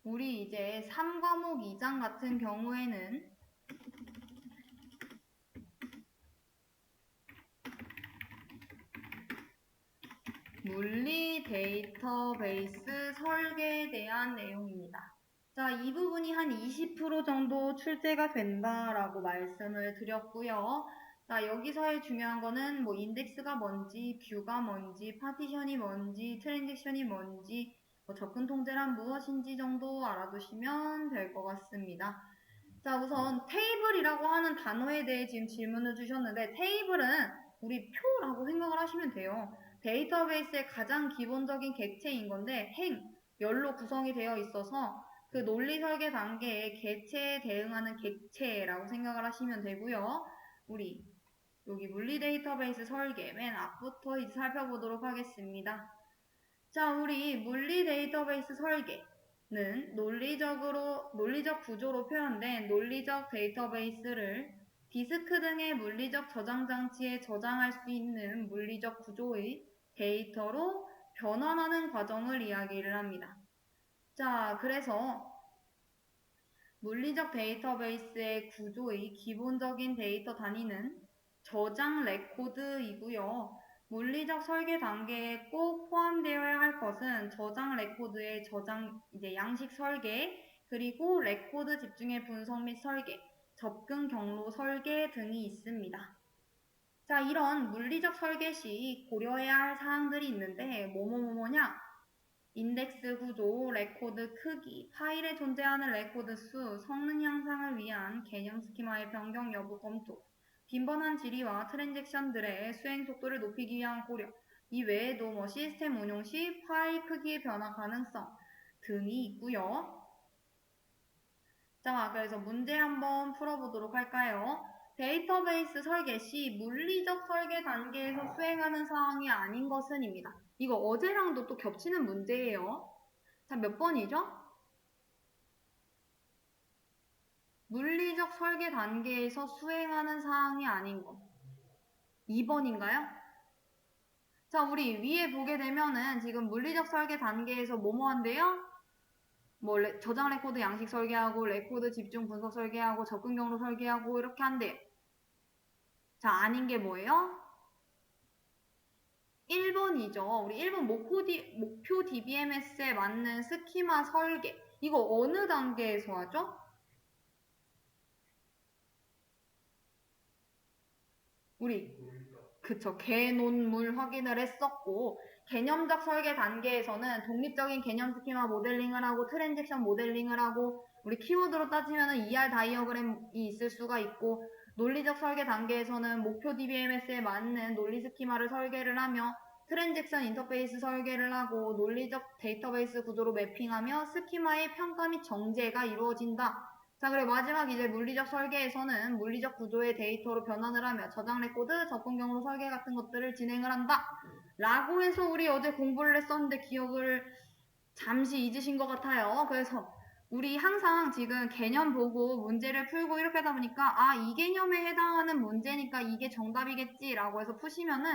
우리 이제 3과목 2장 같은 경우에는 물리 데이터베이스 설계에 대한 내용입니다. 자, 이 부분이 한 20% 정도 출제가 된다라고 말씀을 드렸고요. 자, 여기서의 중요한 거는 뭐 인덱스가 뭔지, 뷰가 뭔지, 파티션이 뭔지, 트랜지션이 뭔지, 뭐 접근 통제란 무엇인지 정도 알아두시면 될 것 같습니다. 자, 우선 테이블이라고 하는 단어에 대해 지금 질문을 주셨는데, 테이블은 우리 표라고 생각을 하시면 돼요. 데이터베이스의 가장 기본적인 객체인 건데 열로 구성이 되어 있어서 그 논리 설계 단계의 개체에 대응하는 객체라고 생각을 하시면 되고요. 우리 여기 물리 데이터베이스 설계 맨 앞부터 이제 살펴보도록 하겠습니다. 자, 우리 물리 데이터베이스 설계는 논리적 구조로 표현된 논리적 데이터베이스를 디스크 등의 물리적 저장 장치에 저장할 수 있는 물리적 구조의 데이터로 변환하는 과정을 이야기를 합니다. 자, 그래서 물리적 데이터베이스의 구조의 기본적인 데이터 단위는 저장 레코드이고요. 물리적 설계 단계에 꼭 포함되어야 할 것은 저장 레코드의 양식 설계, 그리고 레코드 집중의 분석 및 설계, 접근 경로 설계 등이 있습니다. 자, 이런 물리적 설계 시 고려해야 할 사항들이 있는데 뭐뭐뭐냐? 인덱스 구조, 레코드 크기, 파일에 존재하는 레코드 수, 성능 향상을 위한 개념 스키마의 변경 여부 검토, 빈번한 질의와 트랜잭션들의 수행 속도를 높이기 위한 고려, 이 외에도 뭐 시스템 운용 시 파일 크기의 변화 가능성 등이 있고요. 자, 그래서 문제 한번 풀어보도록 할까요? 데이터베이스 설계 시 물리적 설계 단계에서 수행하는 사항이 아닌 것은입니다. 이거 어제랑도 또 겹치는 문제예요. 자, 몇 번이죠? 물리적 설계 단계에서 수행하는 사항이 아닌 것. 2번인가요? 자, 우리 위에 보게 되면은 지금 물리적 설계 단계에서 뭐뭐 한대요? 뭐 저장 레코드 양식 설계하고 레코드 집중 분석 설계하고 접근 경로 설계하고 이렇게 한대요. 자, 아닌 게 뭐예요? 1번이죠. 우리 1번 목표 DBMS에 맞는 스키마 설계. 이거 어느 단계에서 하죠? 그쵸. 개논물 확인을 했었고, 개념적 설계 단계에서는 독립적인 개념 스키마 모델링을 하고, 트랜잭션 모델링을 하고, 우리 키워드로 따지면은 ER 다이어그램이 있을 수가 있고, 논리적 설계 단계에서는 목표 DBMS에 맞는 논리 스키마를 설계를 하며, 트랜잭션 인터페이스 설계를 하고, 논리적 데이터베이스 구조로 매핑하며 스키마의 평가 및 정제가 이루어진다. 자, 그리고 마지막 이제 물리적 설계에서는 물리적 구조의 데이터로 변환을 하며 저장 레코드, 접근 경로 설계 같은 것들을 진행을 한다. 라고 해서 우리 어제 공부를 했었는데 기억을 잠시 잊으신 것 같아요. 그래서 우리 항상 지금 개념 보고 문제를 풀고 이렇게 하다 보니까 아, 이 개념에 해당하는 문제니까 이게 정답이겠지라고 해서 푸시면은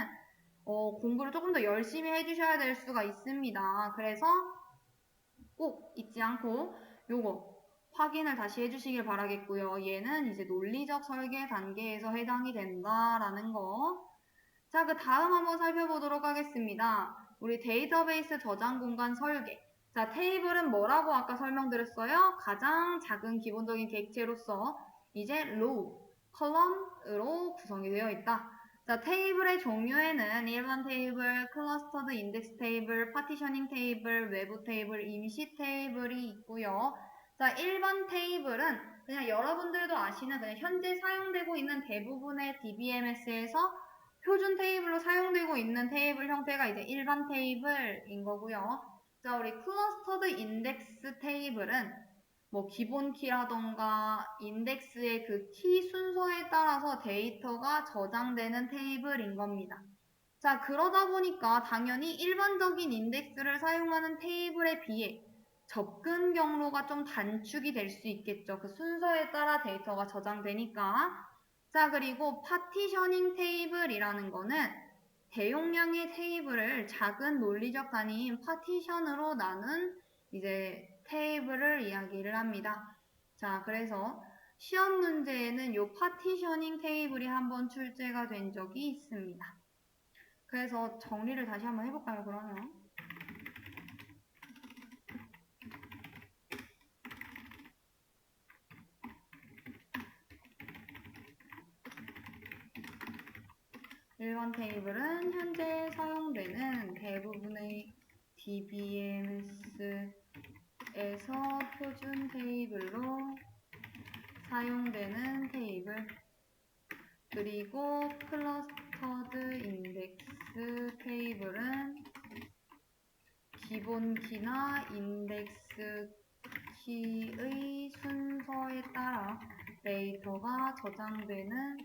공부를 조금 더 열심히 해주셔야 될 수가 있습니다. 그래서 꼭 잊지 않고 요거 확인을 다시 해주시길 바라겠고요. 얘는 이제 논리적 설계 단계에서 해당이 된다라는 거. 자, 그 다음 한번 살펴보도록 하겠습니다. 우리 데이터베이스 저장 공간 설계. 자, 테이블은 뭐라고 아까 설명드렸어요? 가장 작은 기본적인 객체로서 이제 row, 컬럼으로 구성이 되어 있다. 자, 테이블의 종류에는 일반 테이블, 클러스터드 인덱스 테이블, 파티셔닝 테이블, 외부 테이블, 임시 테이블이 있고요. 자, 일반 테이블은 그냥 여러분들도 아시는 그냥 현재 사용되고 있는 대부분의 DBMS에서 표준 테이블로 사용되고 있는 테이블 형태가 이제 일반 테이블인 거고요. 자, 우리 클러스터드 인덱스 테이블은 뭐 기본 키라던가 인덱스의 그 키 순서에 따라서 데이터가 저장되는 테이블인 겁니다. 자, 그러다 보니까 당연히 일반적인 인덱스를 사용하는 테이블에 비해 접근 경로가 좀 단축이 될 수 있겠죠. 그 순서에 따라 데이터가 저장되니까. 자, 그리고 파티셔닝 테이블이라는 거는 대용량의 테이블을 작은 논리적 단위인 파티션으로 나눈 이제 테이블을 이야기를 합니다. 자, 그래서 시험 문제에는 요 파티셔닝 테이블이 한번 출제가 된 적이 있습니다. 그래서 정리를 다시 한번 해볼까요, 그러면? 일반 테이블은 현재 사용되는 대부분의 DBMS에서 표준 테이블로 사용되는 테이블, 그리고 클러스터드 인덱스 테이블은 기본 키나 인덱스 키의 순서에 따라 데이터가 저장되는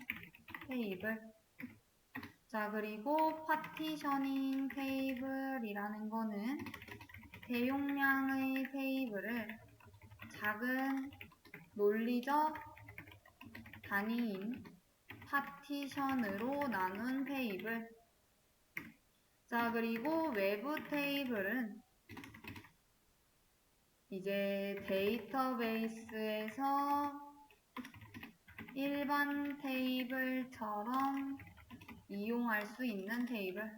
테이블. 자, 그리고 파티셔닝 테이블이라는 거는 대용량의 테이블을 작은 논리적 단위인 파티션으로 나눈 테이블. 자, 그리고 외부 테이블은 이제 데이터베이스에서 일반 테이블처럼 이용할 수 있는 테이블.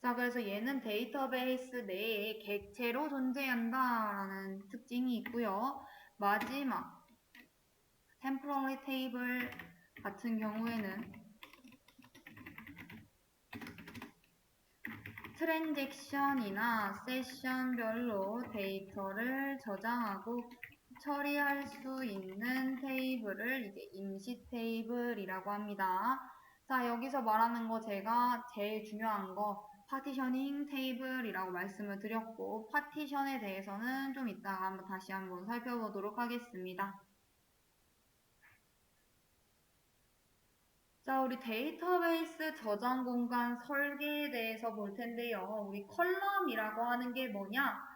자, 그래서 얘는 데이터베이스 내에 객체로 존재한다라는 특징이 있고요. 마지막 템포러리 테이블 같은 경우에는 트랜잭션이나 세션별로 데이터를 저장하고 처리할 수 있는 테이블을 이제 임시 테이블이라고 합니다. 자, 여기서 말하는 거 제가 제일 중요한 거 파티셔닝 테이블이라고 말씀을 드렸고, 파티션에 대해서는 좀 이따가 다시 한번 살펴보도록 하겠습니다. 자, 우리 데이터베이스 저장 공간 설계에 대해서 볼 텐데요. 우리 컬럼이라고 하는 게 뭐냐?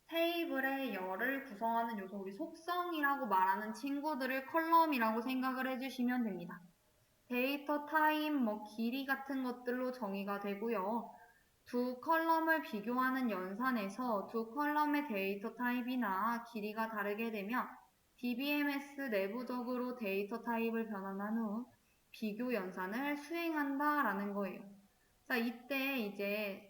테이블의 열을 구성하는 요소, 우리 속성이라고 말하는 친구들을 컬럼이라고 생각을 해주시면 됩니다. 데이터 타입, 길이 같은 것들로 정의가 되고요. 두 컬럼을 비교하는 연산에서 두 컬럼의 데이터 타입이나 길이가 다르게 되면 DBMS 내부적으로 데이터 타입을 변환한 후 비교 연산을 수행한다라는 거예요. 자, 이때 이제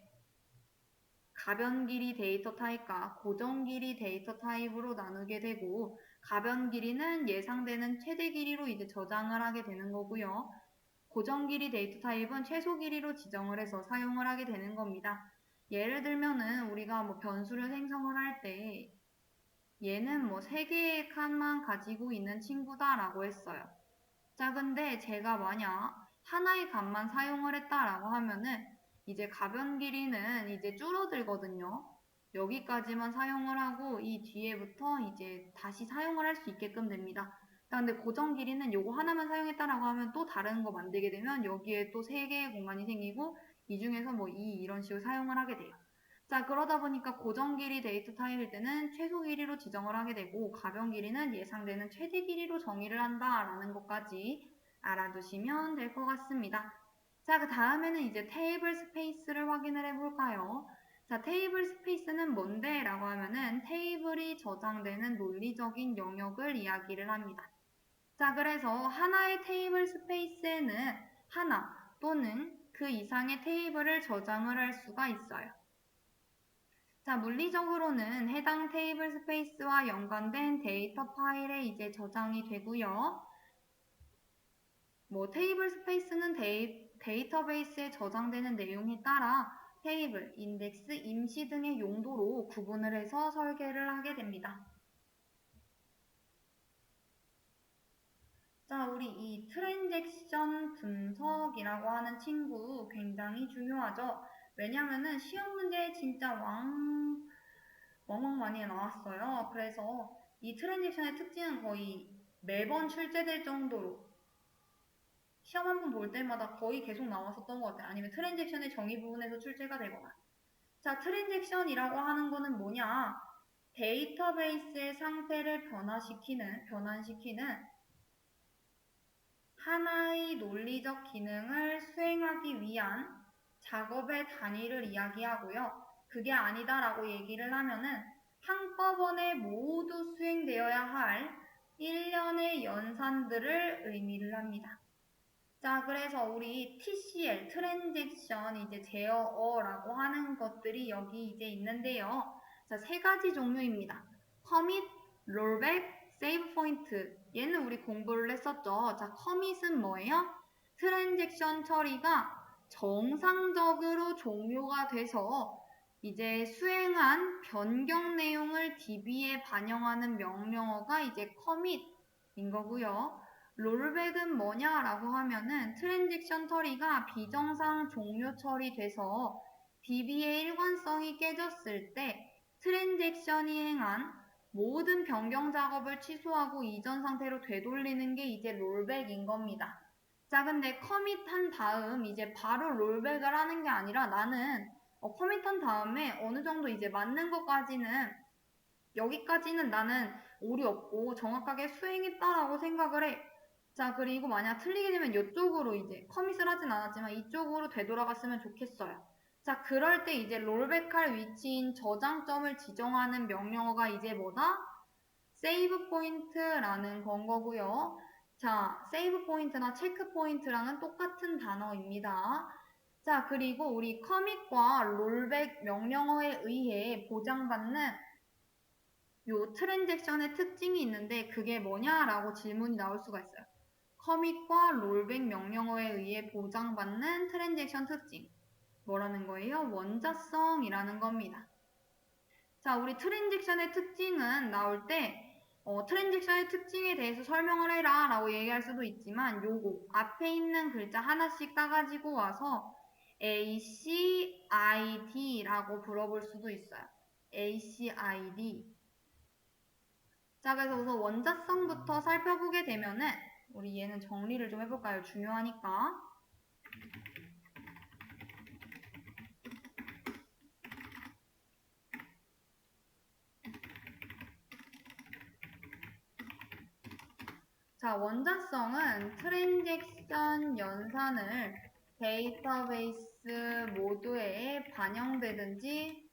가변 길이 데이터 타입과 고정 길이 데이터 타입으로 나누게 되고, 가변 길이는 예상되는 최대 길이로 이제 저장을 하게 되는 거고요. 고정 길이 데이터 타입은 최소 길이로 지정을 해서 사용을 하게 되는 겁니다. 예를 들면은 우리가 변수를 생성을 할 때 얘는 3개의 칸만 가지고 있는 친구다라고 했어요. 자, 근데 제가 만약 하나의 값만 사용을 했다라고 하면은 이제 가변 길이는 이제 줄어들거든요. 여기까지만 사용을 하고 이 뒤에부터 이제 다시 사용을 할 수 있게끔 됩니다. 근데 고정 길이는 요거 하나만 사용했다라고 하면 또 다른 거 만들게 되면 여기에 또 3개의 공간이 생기고 이 중에서 이런 식으로 사용을 하게 돼요. 자, 그러다 보니까 고정 길이 데이터 타입일 때는 최소 길이로 지정을 하게 되고, 가변 길이는 예상되는 최대 길이로 정의를 한다라는 것까지 알아두시면 될 것 같습니다. 자, 그 다음에는 이제 테이블 스페이스를 확인을 해볼까요? 자, 테이블 스페이스는 뭔데? 라고 하면은 테이블이 저장되는 논리적인 영역을 이야기를 합니다. 자, 그래서 하나의 테이블 스페이스에는 하나 또는 그 이상의 테이블을 저장을 할 수가 있어요. 자, 물리적으로는 해당 테이블 스페이스와 연관된 데이터 파일에 이제 저장이 되고요. 테이블 스페이스는 데이터베이스에 저장되는 내용에 따라 테이블, 인덱스, 임시 등의 용도로 구분을 해서 설계를 하게 됩니다. 자, 우리 이 트랜잭션 분석이라고 하는 친구 굉장히 중요하죠. 왜냐면은 시험 문제에 진짜 멍멍 많이 나왔어요. 그래서 이 트랜잭션의 특징은 거의 매번 출제될 정도로 시험 한 번 볼 때마다 거의 계속 나왔었던 것 같아요. 아니면 트랜잭션의 정의 부분에서 출제가 되거나. 자, 트랜잭션이라고 하는 거는 뭐냐? 데이터베이스의 상태를 변환시키는 하나의 논리적 기능을 수행하기 위한 작업의 단위를 이야기하고요. 그게 아니다라고 얘기를 하면은 한꺼번에 모두 수행되어야 할 일련의 연산들을 의미를 합니다. 자, 그래서 우리 TCL, 트랜잭션, 이제 제어어라고 하는 것들이 여기 이제 있는데요. 자, 세 가지 종류입니다. commit, rollback, save point. 얘는 우리 공부를 했었죠. 자, commit은 뭐예요? 트랜잭션 처리가 정상적으로 종료가 돼서 이제 수행한 변경 내용을 DB에 반영하는 명령어가 이제 commit인 거고요. 롤백은 뭐냐라고 하면은 트랜잭션 처리가 비정상 종료 처리돼서 DB의 일관성이 깨졌을 때 트랜잭션이 행한 모든 변경 작업을 취소하고 이전 상태로 되돌리는 게 이제 롤백인 겁니다. 자, 근데 커밋한 다음 이제 바로 롤백을 하는 게 아니라 나는 커밋한 다음에 어느 정도 이제 맞는 것까지는 여기까지는 나는 오류 없고 정확하게 수행했다라고 생각을 해. 자, 그리고 만약 틀리게 되면 이쪽으로 이제 커밋을 하진 않았지만 이쪽으로 되돌아갔으면 좋겠어요. 자, 그럴 때 이제 롤백할 위치인 저장점을 지정하는 명령어가 이제 뭐다? 세이브 포인트라는 건 거고요. 자, 세이브 포인트나 체크 포인트랑은 똑같은 단어입니다. 자, 그리고 우리 커밋과 롤백 명령어에 의해 보장받는 요 트랜잭션의 특징이 있는데 그게 뭐냐라고 질문이 나올 수가 있어요. 커밋과 롤백 명령어에 의해 보장받는 트랜잭션 특징. 뭐라는 거예요? 원자성이라는 겁니다. 자, 우리 트랜잭션의 특징은 나올 때 트랜잭션의 특징에 대해서 설명을 해라 라고 얘기할 수도 있지만 요거 앞에 있는 글자 하나씩 따가지고 와서 ACID라고 불러볼 수도 있어요. ACID. 자, 그래서 우선 원자성부터 살펴보게 되면은 우리 얘는 정리를 좀 해볼까요? 중요하니까. 자, 원자성은 트랜잭션 연산을 데이터베이스 모드에 반영되든지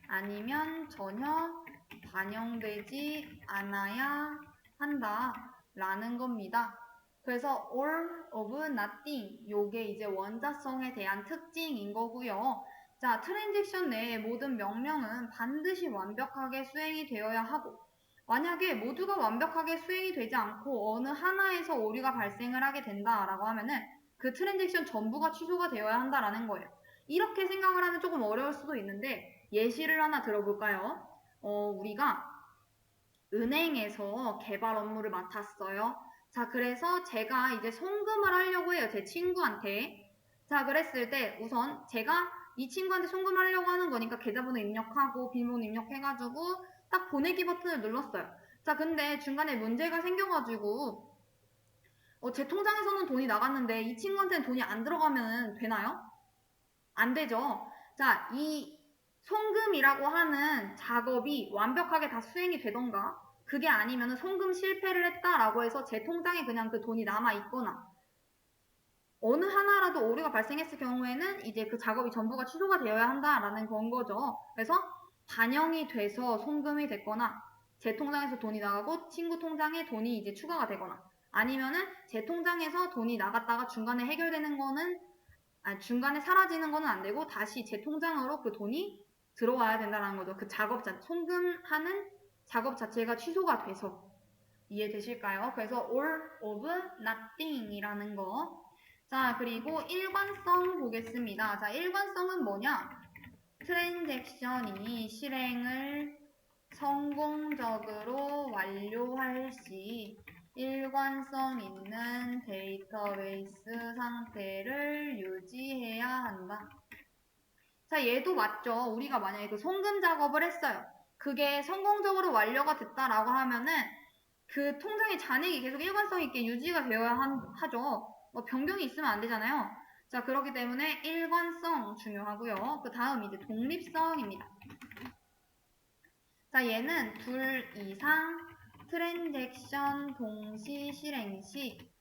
아니면 전혀 반영되지 않아야 한다라는 겁니다. 그래서 all of nothing 요게 이제 원자성에 대한 특징인 거고요. 자, 트랜잭션 내의 모든 명령은 반드시 완벽하게 수행이 되어야 하고 만약에 모두가 완벽하게 수행이 되지 않고 어느 하나에서 오류가 발생을 하게 된다라고 하면은 그 트랜잭션 전부가 취소가 되어야 한다라는 거예요. 이렇게 생각을 하면 조금 어려울 수도 있는데 예시를 하나 들어볼까요? 우리가 은행에서 개발 업무를 맡았어요. 자, 그래서 제가 이제 송금을 하려고 해요. 제 친구한테. 자, 그랬을 때 우선 제가 이 친구한테 송금하려고 하는 거니까 계좌번호 입력하고 비밀번호 입력해가지고 딱 보내기 버튼을 눌렀어요. 자, 근데 중간에 문제가 생겨가지고 제 통장에서는 돈이 나갔는데 이 친구한테는 돈이 안 들어가면 되나요? 안 되죠. 자, 이 송금이라고 하는 작업이 완벽하게 다 수행이 되던가 그게 아니면 송금 실패를 했다라고 해서 제 통장에 그냥 그 돈이 남아있거나 어느 하나라도 오류가 발생했을 경우에는 이제 그 작업이 전부가 취소가 되어야 한다라는 건 거죠. 그래서 반영이 돼서 송금이 됐거나 제 통장에서 돈이 나가고 친구 통장에 돈이 이제 추가가 되거나 아니면은 제 통장에서 돈이 나갔다가 중간에 해결되는 거는 중간에 사라지는 거는 안 되고 다시 제 통장으로 그 돈이 들어와야 된다는 거죠. 그 송금하는 작업 자체가 취소가 돼서. 이해되실까요? 그래서 all of nothing이라는 거. 자, 그리고 일관성 보겠습니다. 자, 일관성은 뭐냐? 트랜잭션이 실행을 성공적으로 완료할 시 일관성 있는 데이터베이스 상태를 유지해야 한다. 자, 얘도 맞죠. 우리가 만약에 그 송금 작업을 했어요. 그게 성공적으로 완료가 됐다라고 하면은 그 통장의 잔액이 계속 일관성 있게 유지가 되어야 하죠. 변경이 있으면 안 되잖아요. 자, 그렇기 때문에 일관성 중요하고요. 그 다음 이제 독립성입니다. 자, 얘는 둘 이상 트랜잭션 동시 실행 시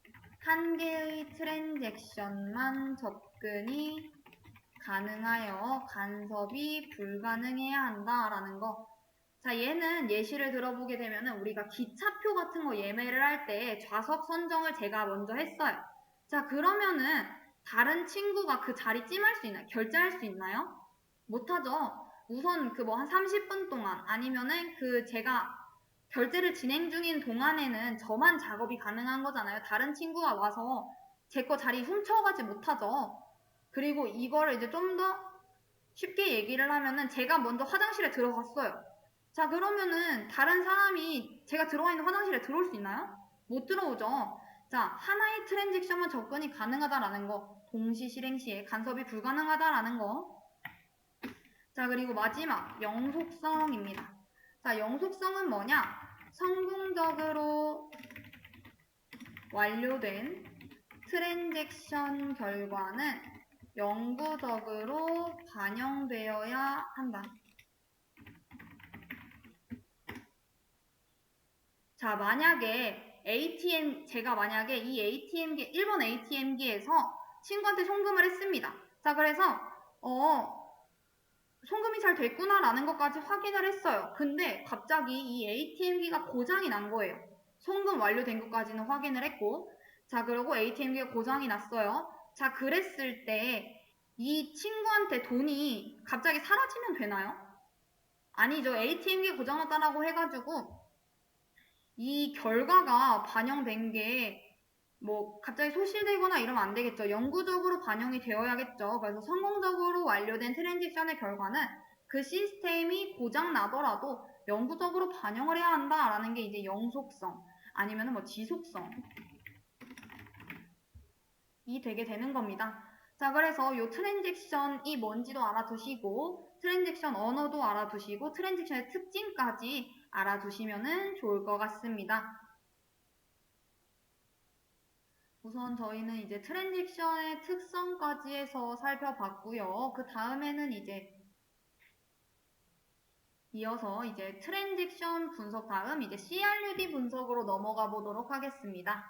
한 개의 트랜잭션만 접근이 가능하여 간섭이 불가능해야 한다라는 거. 자, 얘는 예시를 들어보게 되면은 우리가 기차표 같은 거 예매를 할 때 좌석 선정을 제가 먼저 했어요. 자, 그러면은 다른 친구가 그 자리 찜할 수 있나요? 결제할 수 있나요? 못하죠. 우선 그 뭐 한 30분 동안 아니면은 그 제가 결제를 진행 중인 동안에는 저만 작업이 가능한 거잖아요. 다른 친구가 와서 제 거 자리 훔쳐가지 못하죠. 그리고 이거를 이제 좀 더 쉽게 얘기를 하면은 제가 먼저 화장실에 들어갔어요. 자, 그러면은 다른 사람이 제가 들어와 있는 화장실에 들어올 수 있나요? 못 들어오죠. 자, 하나의 트랜잭션만 접근이 가능하다라는 거. 동시 실행 시에 간섭이 불가능하다라는 거. 자, 그리고 마지막 영속성입니다. 자, 영속성은 뭐냐? 성공적으로 완료된 트랜잭션 결과는 영구적으로 반영되어야 한다. 자, 만약에 제가 만약에 이 ATM기, 일본 ATM기에서 친구한테 송금을 했습니다. 자, 그래서 송금이 잘 됐구나라는 것까지 확인을 했어요. 근데 갑자기 이 ATM기가 고장이 난 거예요. 송금 완료된 것까지는 확인을 했고, 자, 그리고 ATM기가 고장이 났어요. 자, 그랬을 때 이 친구한테 돈이 갑자기 사라지면 되나요? 아니죠. ATM기 고장났다라고 해가지고 이 결과가 반영된 게 뭐 갑자기 소실되거나 이러면 안 되겠죠. 영구적으로 반영이 되어야겠죠. 그래서 성공적으로 완료된 트랜잭션의 결과는 그 시스템이 고장 나더라도 영구적으로 반영을 해야 한다라는 게 이제 영속성 아니면 뭐 지속성이 되게 되는 겁니다. 자, 그래서 요 트랜잭션이 뭔지도 알아두시고 트랜잭션 언어도 알아두시고 트랜잭션의 특징까지 알아두시면 좋을 것 같습니다. 우선 저희는 이제 트랜잭션의 특성까지 해서 살펴봤고요. 그 다음에는 이어서 트랜잭션 분석 다음 CRUD 분석으로 넘어가 보도록 하겠습니다.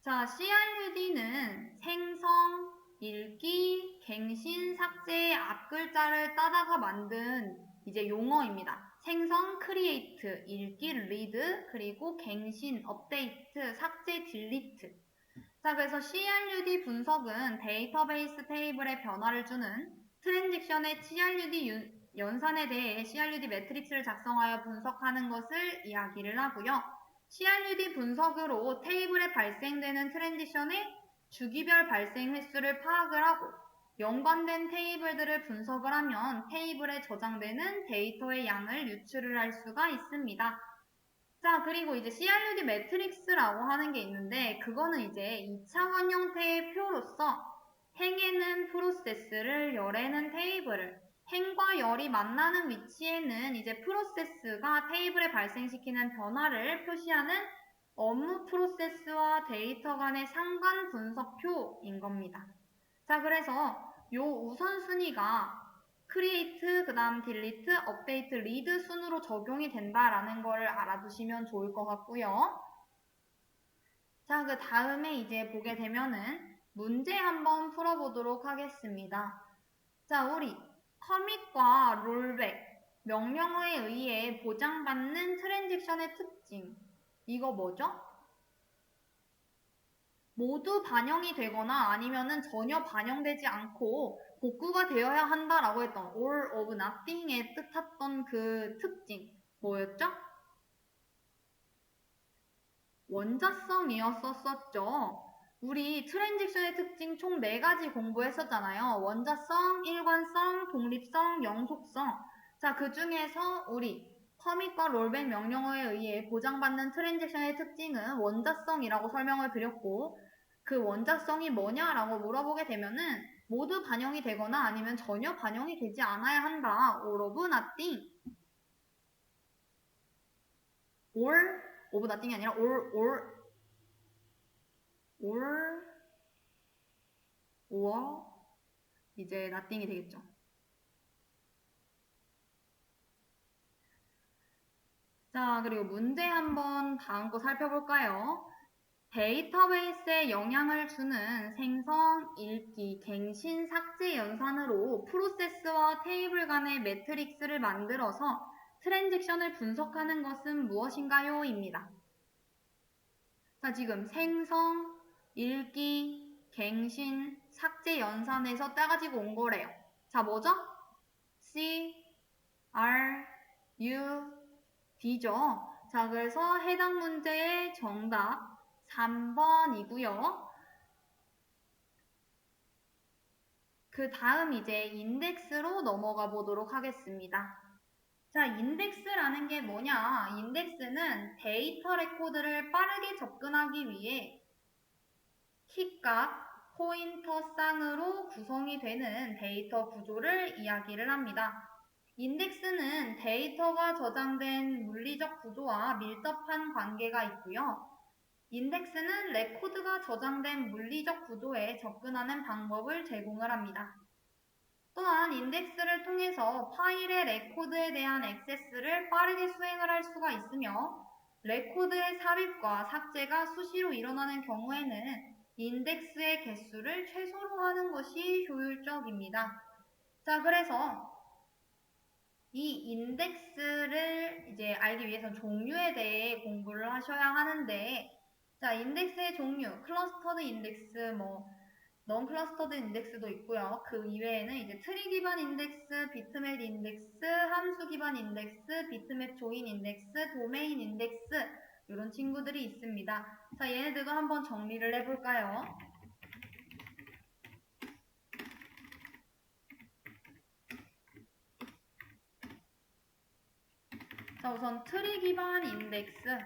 자, CRUD는 생성, 읽기, 갱신, 삭제의 앞글자를 따다가 만든 용어입니다. 생성, create, 읽기, read, 그리고 갱신, update, 삭제, delete. 자, 그래서 CRUD 분석은 데이터베이스 테이블에 변화를 주는 트랜잭션의 CRUD 연산에 대해 CRUD 매트릭스를 작성하여 분석하는 것을 이야기를 하고요. CRUD 분석으로 테이블에 발생되는 트랜지션의 주기별 발생 횟수를 파악을 하고 연관된 테이블들을 분석을 하면 테이블에 저장되는 데이터의 양을 유출을 할 수가 있습니다. 자, 그리고 CRUD 매트릭스라고 하는 게 있는데 그거는 2차원 형태의 표로서 행에는 프로세스를, 열에는 테이블을, 행과 열이 만나는 위치에는 프로세스가 테이블에 발생시키는 변화를 표시하는 업무 프로세스와 데이터 간의 상관 분석표인 겁니다. 자, 그래서 요 우선순위가 create, 그 다음 delete, update, read 순으로 적용이 된다라는 걸 알아두시면 좋을 것 같고요. 자, 그 다음에 보게 되면은 문제 한번 풀어보도록 하겠습니다. 자, 우리 커밋과 롤백, 명령어에 의해 보장받는 트랜잭션의 특징. 이거 뭐죠? 모두 반영이 되거나 아니면은 전혀 반영되지 않고 복구가 되어야 한다라고 했던 all of nothing에 뜻했던 그 특징 뭐였죠? 원자성이었었죠. 우리 트랜잭션의 특징 총 4가지 공부했었잖아요. 원자성, 일관성, 독립성, 영속성. 자, 그 중에서 우리 커밋과 롤백 명령어에 의해 보장받는 트랜잭션의 특징은 원자성이라고 설명을 드렸고 그 원자성이 뭐냐라고 물어보게 되면은 모두 반영이 되거나 아니면 전혀 반영이 되지 않아야 한다. all of nothing. all of nothing이 아니라 all or nothing이 되겠죠. 자, 그리고 문제 한번 다음 거 살펴볼까요? 데이터베이스에 영향을 주는 생성, 읽기, 갱신, 삭제 연산으로 프로세스와 테이블 간의 매트릭스를 만들어서 트랜잭션을 분석하는 것은 무엇인가요? 입니다. 자, 지금 생성, 읽기, 갱신, 삭제 연산에서 따가지고 온 거래요. 자, 뭐죠? C, R, U, D죠. 자, 그래서 해당 문제의 정답 3번이고요. 그 다음 이제 인덱스로 넘어가 보도록 하겠습니다. 자, 인덱스라는 게 뭐냐? 인덱스는 데이터 레코드를 빠르게 접근하기 위해 키값, 포인터 쌍으로 구성이 되는 데이터 구조를 이야기를 합니다. 인덱스는 데이터가 저장된 물리적 구조와 밀접한 관계가 있고요. 인덱스는 레코드가 저장된 물리적 구조에 접근하는 방법을 제공을 합니다. 또한 인덱스를 통해서 파일의 레코드에 대한 액세스를 빠르게 수행을 할 수가 있으며 레코드의 삽입과 삭제가 수시로 일어나는 경우에는 인덱스의 개수를 최소로 하는 것이 효율적입니다. 자, 그래서 이 인덱스를 이제 알기 위해서 종류에 대해 공부를 하셔야 하는데, 자, 인덱스의 종류, 클러스터드 인덱스, 넌 클러스터드 인덱스도 있고요. 그 이외에는 이제 트리 기반 인덱스, 비트맵 인덱스, 함수 기반 인덱스, 비트맵 조인 인덱스, 도메인 인덱스 이런 친구들이 있습니다. 자, 얘네들도 한번 정리를 해볼까요? 자, 우선 트리 기반 인덱스.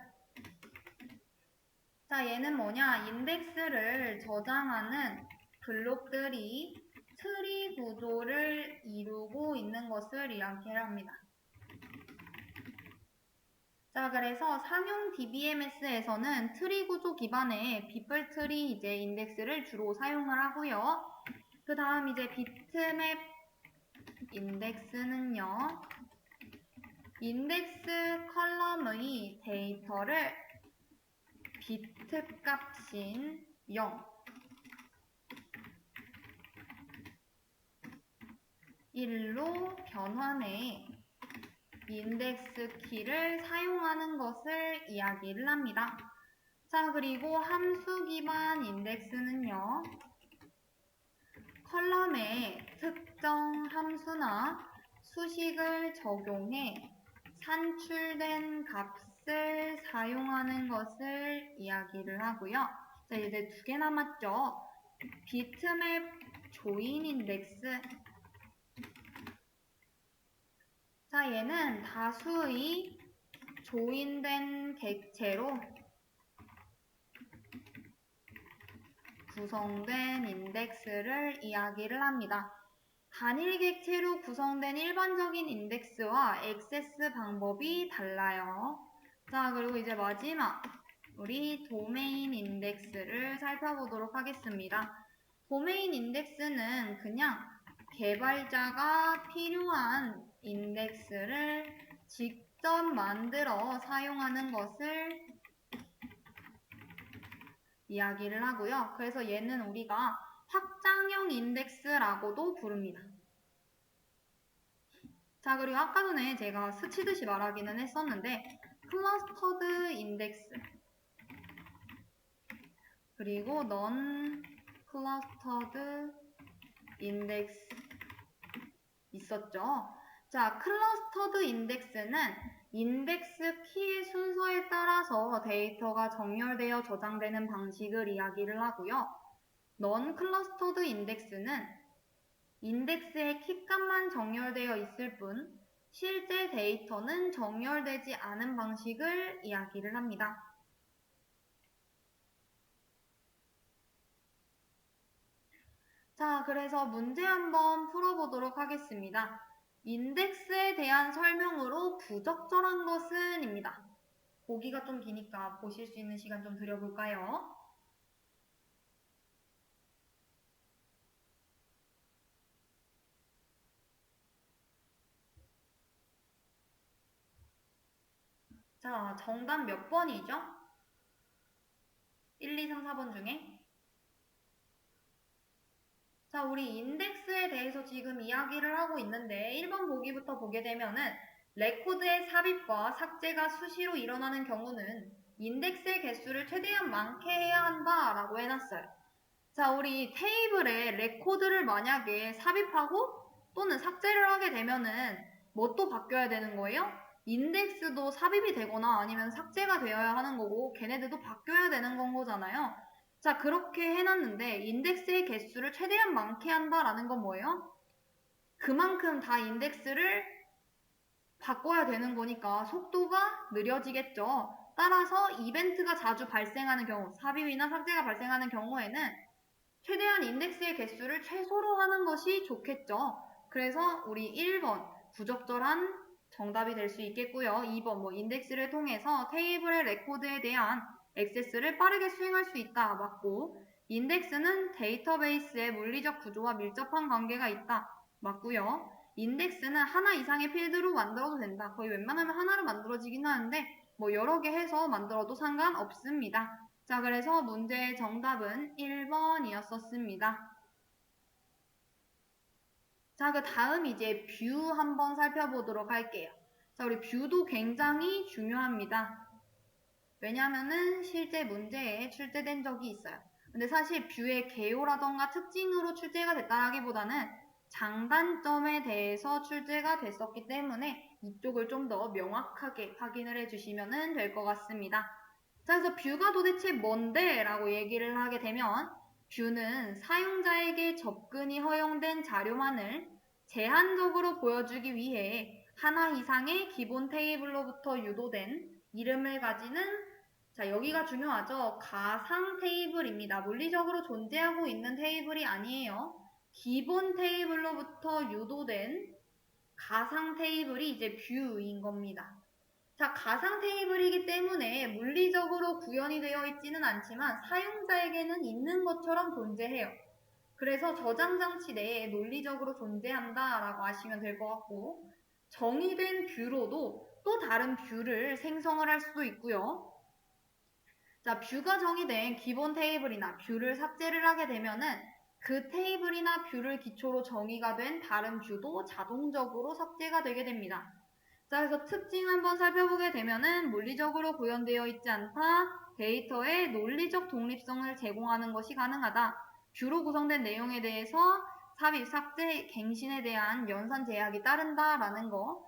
자, 얘는 뭐냐? 인덱스를 저장하는 블록들이 트리 구조를 이루고 있는 것을 이야기를 합니다. 자, 그래서 상용 DBMS에서는 트리 구조 기반의 비플 트리 이제 인덱스를 주로 사용을 하고요. 그 다음 이제 비트맵 인덱스는요. 인덱스 컬럼의 데이터를 비트 값인 0, 1로 변환해 인덱스 키를 사용하는 것을 이야기를 합니다. 자, 그리고 함수 기반 인덱스는요. 컬럼에 특정 함수나 수식을 적용해 산출된 값을 사용하는 것을 이야기를 하고요. 자, 이제 2개 남았죠. 비트맵 조인 인덱스. 자, 얘는 다수의 조인된 객체로 구성된 인덱스를 이야기를 합니다. 단일 객체로 구성된 일반적인 인덱스와 액세스 방법이 달라요. 자, 그리고 이제 마지막 우리 도메인 인덱스를 살펴보도록 하겠습니다. 도메인 인덱스는 그냥 개발자가 필요한 인덱스를 직접 만들어 사용하는 것을 이야기를 하고요. 그래서 얘는 우리가 확장형 인덱스라고도 부릅니다. 자, 그리고 아까 전에 제가 스치듯이 말하기는 했었는데 클러스터드 인덱스 그리고 넌 클러스터드 인덱스 있었죠. 자, 클러스터드 인덱스는 인덱스 키의 순서에 따라서 데이터가 정렬되어 저장되는 방식을 이야기를 하고요. 넌 클러스터드 인덱스는 인덱스의 키값만 정렬되어 있을 뿐 실제 데이터는 정렬되지 않은 방식을 이야기를 합니다. 자, 그래서 문제 한번 풀어보도록 하겠습니다. 인덱스에 대한 설명으로 부적절한 것은 입니다. 보기가 좀 기니까 보실 수 있는 시간 좀 드려볼까요? 자, 정답 몇 번이죠? 1, 2, 3, 4번 중에. 자, 우리 인덱스에 대해서 지금 이야기를 하고 있는데 1번 보기부터 보게 되면은 레코드의 삽입과 삭제가 수시로 일어나는 경우는 인덱스의 개수를 최대한 많게 해야 한다라고 해놨어요. 자, 우리 테이블에 레코드를 만약에 삽입하고 또는 삭제를 하게 되면은 뭐 또 바뀌어야 되는 거예요? 인덱스도 삽입이 되거나 아니면 삭제가 되어야 하는 거고 걔네들도 바뀌어야 되는 건 거잖아요. 자, 그렇게 해놨는데 인덱스의 개수를 최대한 많게 한다라는 건 뭐예요? 그만큼 다 인덱스를 바꿔야 되는 거니까 속도가 느려지겠죠. 따라서 이벤트가 자주 발생하는 경우, 삽입이나 삭제가 발생하는 경우에는 최대한 인덱스의 개수를 최소로 하는 것이 좋겠죠. 그래서 우리 1번 부적절한 정답이 될 수 있겠고요. 2번 인덱스를 통해서 테이블의 레코드에 대한 액세스를 빠르게 수행할 수 있다. 맞고 인덱스는 데이터베이스의 물리적 구조와 밀접한 관계가 있다. 맞고요. 인덱스는 하나 이상의 필드로 만들어도 된다. 거의 웬만하면 하나로 만들어지긴 하는데 여러 개 해서 만들어도 상관없습니다. 자, 그래서 문제의 정답은 1번이었었습니다. 자, 그 다음 이제 뷰 한번 살펴보도록 할게요. 자, 우리 뷰도 굉장히 중요합니다. 왜냐면은 실제 문제에 출제된 적이 있어요. 근데 사실 뷰의 개요라던가 특징으로 출제가 됐다라기보다는 장단점에 대해서 출제가 됐었기 때문에 이쪽을 좀 더 명확하게 확인을 해주시면 될 것 같습니다. 자, 그래서 뷰가 도대체 뭔데? 라고 얘기를 하게 되면 뷰는 사용자에게 접근이 허용된 자료만을 제한적으로 보여주기 위해 하나 이상의 기본 테이블로부터 유도된 이름을 가지는 자, 여기가 중요하죠. 가상 테이블입니다. 물리적으로 존재하고 있는 테이블이 아니에요. 기본 테이블로부터 유도된 가상 테이블이 이제 뷰인 겁니다. 자, 가상 테이블이기 때문에 물리적으로 구현이 되어 있지는 않지만 사용자에게는 있는 것처럼 존재해요. 그래서 저장 장치 내에 논리적으로 존재한다라고 아시면 될 것 같고 정의된 뷰로도 또 다른 뷰를 생성을 할 수도 있고요. 자, 뷰가 정의된 기본 테이블이나 뷰를 삭제를 하게 되면은 그 테이블이나 뷰를 기초로 정의가 된 다른 뷰도 자동적으로 삭제가 되게 됩니다. 자, 그래서 특징 한번 살펴보게 되면은 물리적으로 구현되어 있지 않다. 데이터의 논리적 독립성을 제공하는 것이 가능하다. 뷰로 구성된 내용에 대해서 삽입, 삭제, 갱신에 대한 연산 제약이 따른다라는 거.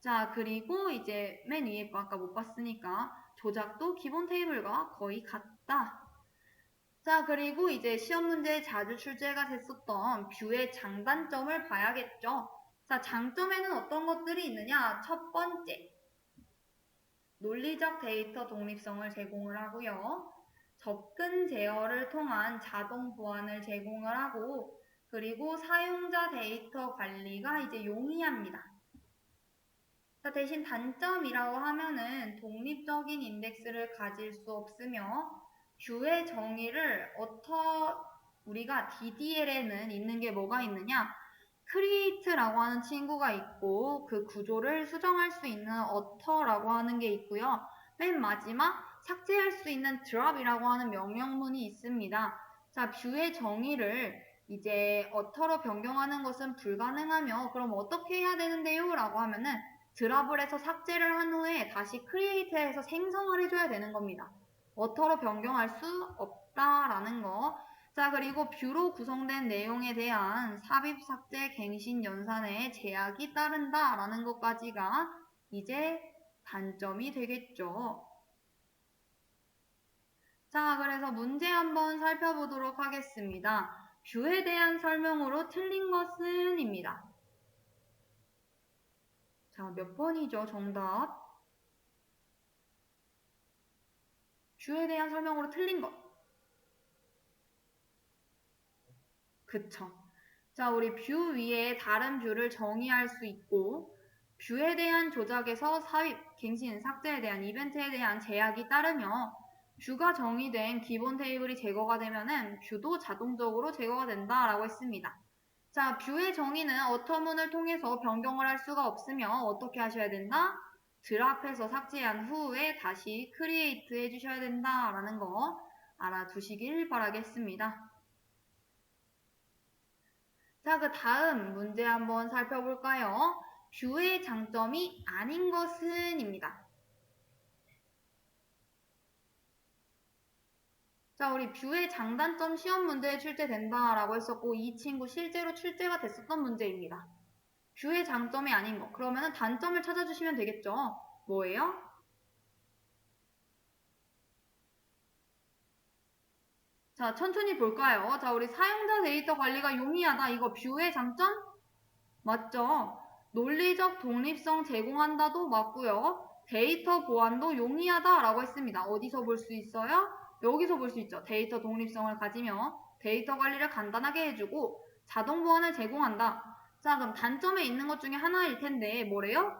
자, 그리고 이제 맨 위에 거 아까 못 봤으니까 조작도 기본 테이블과 거의 같다. 자, 그리고 이제 시험 문제에 자주 출제가 됐었던 뷰의 장단점을 봐야겠죠. 자, 장점에는 어떤 것들이 있느냐? 첫 번째, 논리적 데이터 독립성을 제공을 하고요. 접근 제어를 통한 자동 보안을 제공을 하고, 그리고 사용자 데이터 관리가 이제 용이합니다. 자, 대신 단점이라고 하면은 독립적인 인덱스를 가질 수 없으며 뷰의 정의를 우리가 DDL에는 있는 게 뭐가 있느냐? create라고 하는 친구가 있고 그 구조를 수정할 수 있는 author라고 하는 게 있고요. 맨 마지막 삭제할 수 있는 drop이라고 하는 명령문이 있습니다. 자, 뷰의 정의를 이제 author로 변경하는 것은 불가능하며 그럼 어떻게 해야 되는데요? 라고 하면은 드랍을 해서 삭제를 한 후에 다시 create해서 생성을 해줘야 되는 겁니다. author로 변경할 수 없다라는 거. 자, 그리고 뷰로 구성된 내용에 대한 삽입, 삭제, 갱신, 연산에 제약이 따른다라는 것까지가 이제 단점이 되겠죠. 자, 그래서 문제 한번 살펴보도록 하겠습니다. 뷰에 대한 설명으로 틀린 것은 입니다. 자, 몇 번이죠, 정답? 뷰에 대한 설명으로 틀린 것. 그쵸. 자, 우리 뷰 위에 다른 뷰를 정의할 수 있고 뷰에 대한 조작에서 삽입, 갱신, 삭제에 대한 이벤트에 대한 제약이 따르며 뷰가 정의된 기본 테이블이 제거가 되면은 뷰도 자동적으로 제거가 된다라고 했습니다. 자, 뷰의 정의는 어터문을 통해서 변경을 할 수가 없으며 어떻게 하셔야 된다? 드랍해서 삭제한 후에 다시 크리에이트 해주셔야 된다라는 거 알아두시길 바라겠습니다. 자, 그 다음 문제 한번 살펴볼까요? 뷰의 장점이 아닌 것은 입니다. 자, 우리 뷰의 장단점 시험 문제에 출제된다라고 했었고 이 친구 실제로 출제가 됐었던 문제입니다. 뷰의 장점이 아닌 거. 그러면 단점을 찾아주시면 되겠죠? 뭐예요? 자, 천천히 볼까요? 자, 우리 사용자 데이터 관리가 용이하다. 이거 뷰의 장점? 맞죠? 논리적 독립성 제공한다도 맞고요. 데이터 보안도 용이하다라고 했습니다. 어디서 볼 수 있어요? 여기서 볼 수 있죠. 데이터 독립성을 가지며 데이터 관리를 간단하게 해주고 자동 보안을 제공한다. 자, 그럼 단점에 있는 것 중에 하나일 텐데 뭐래요?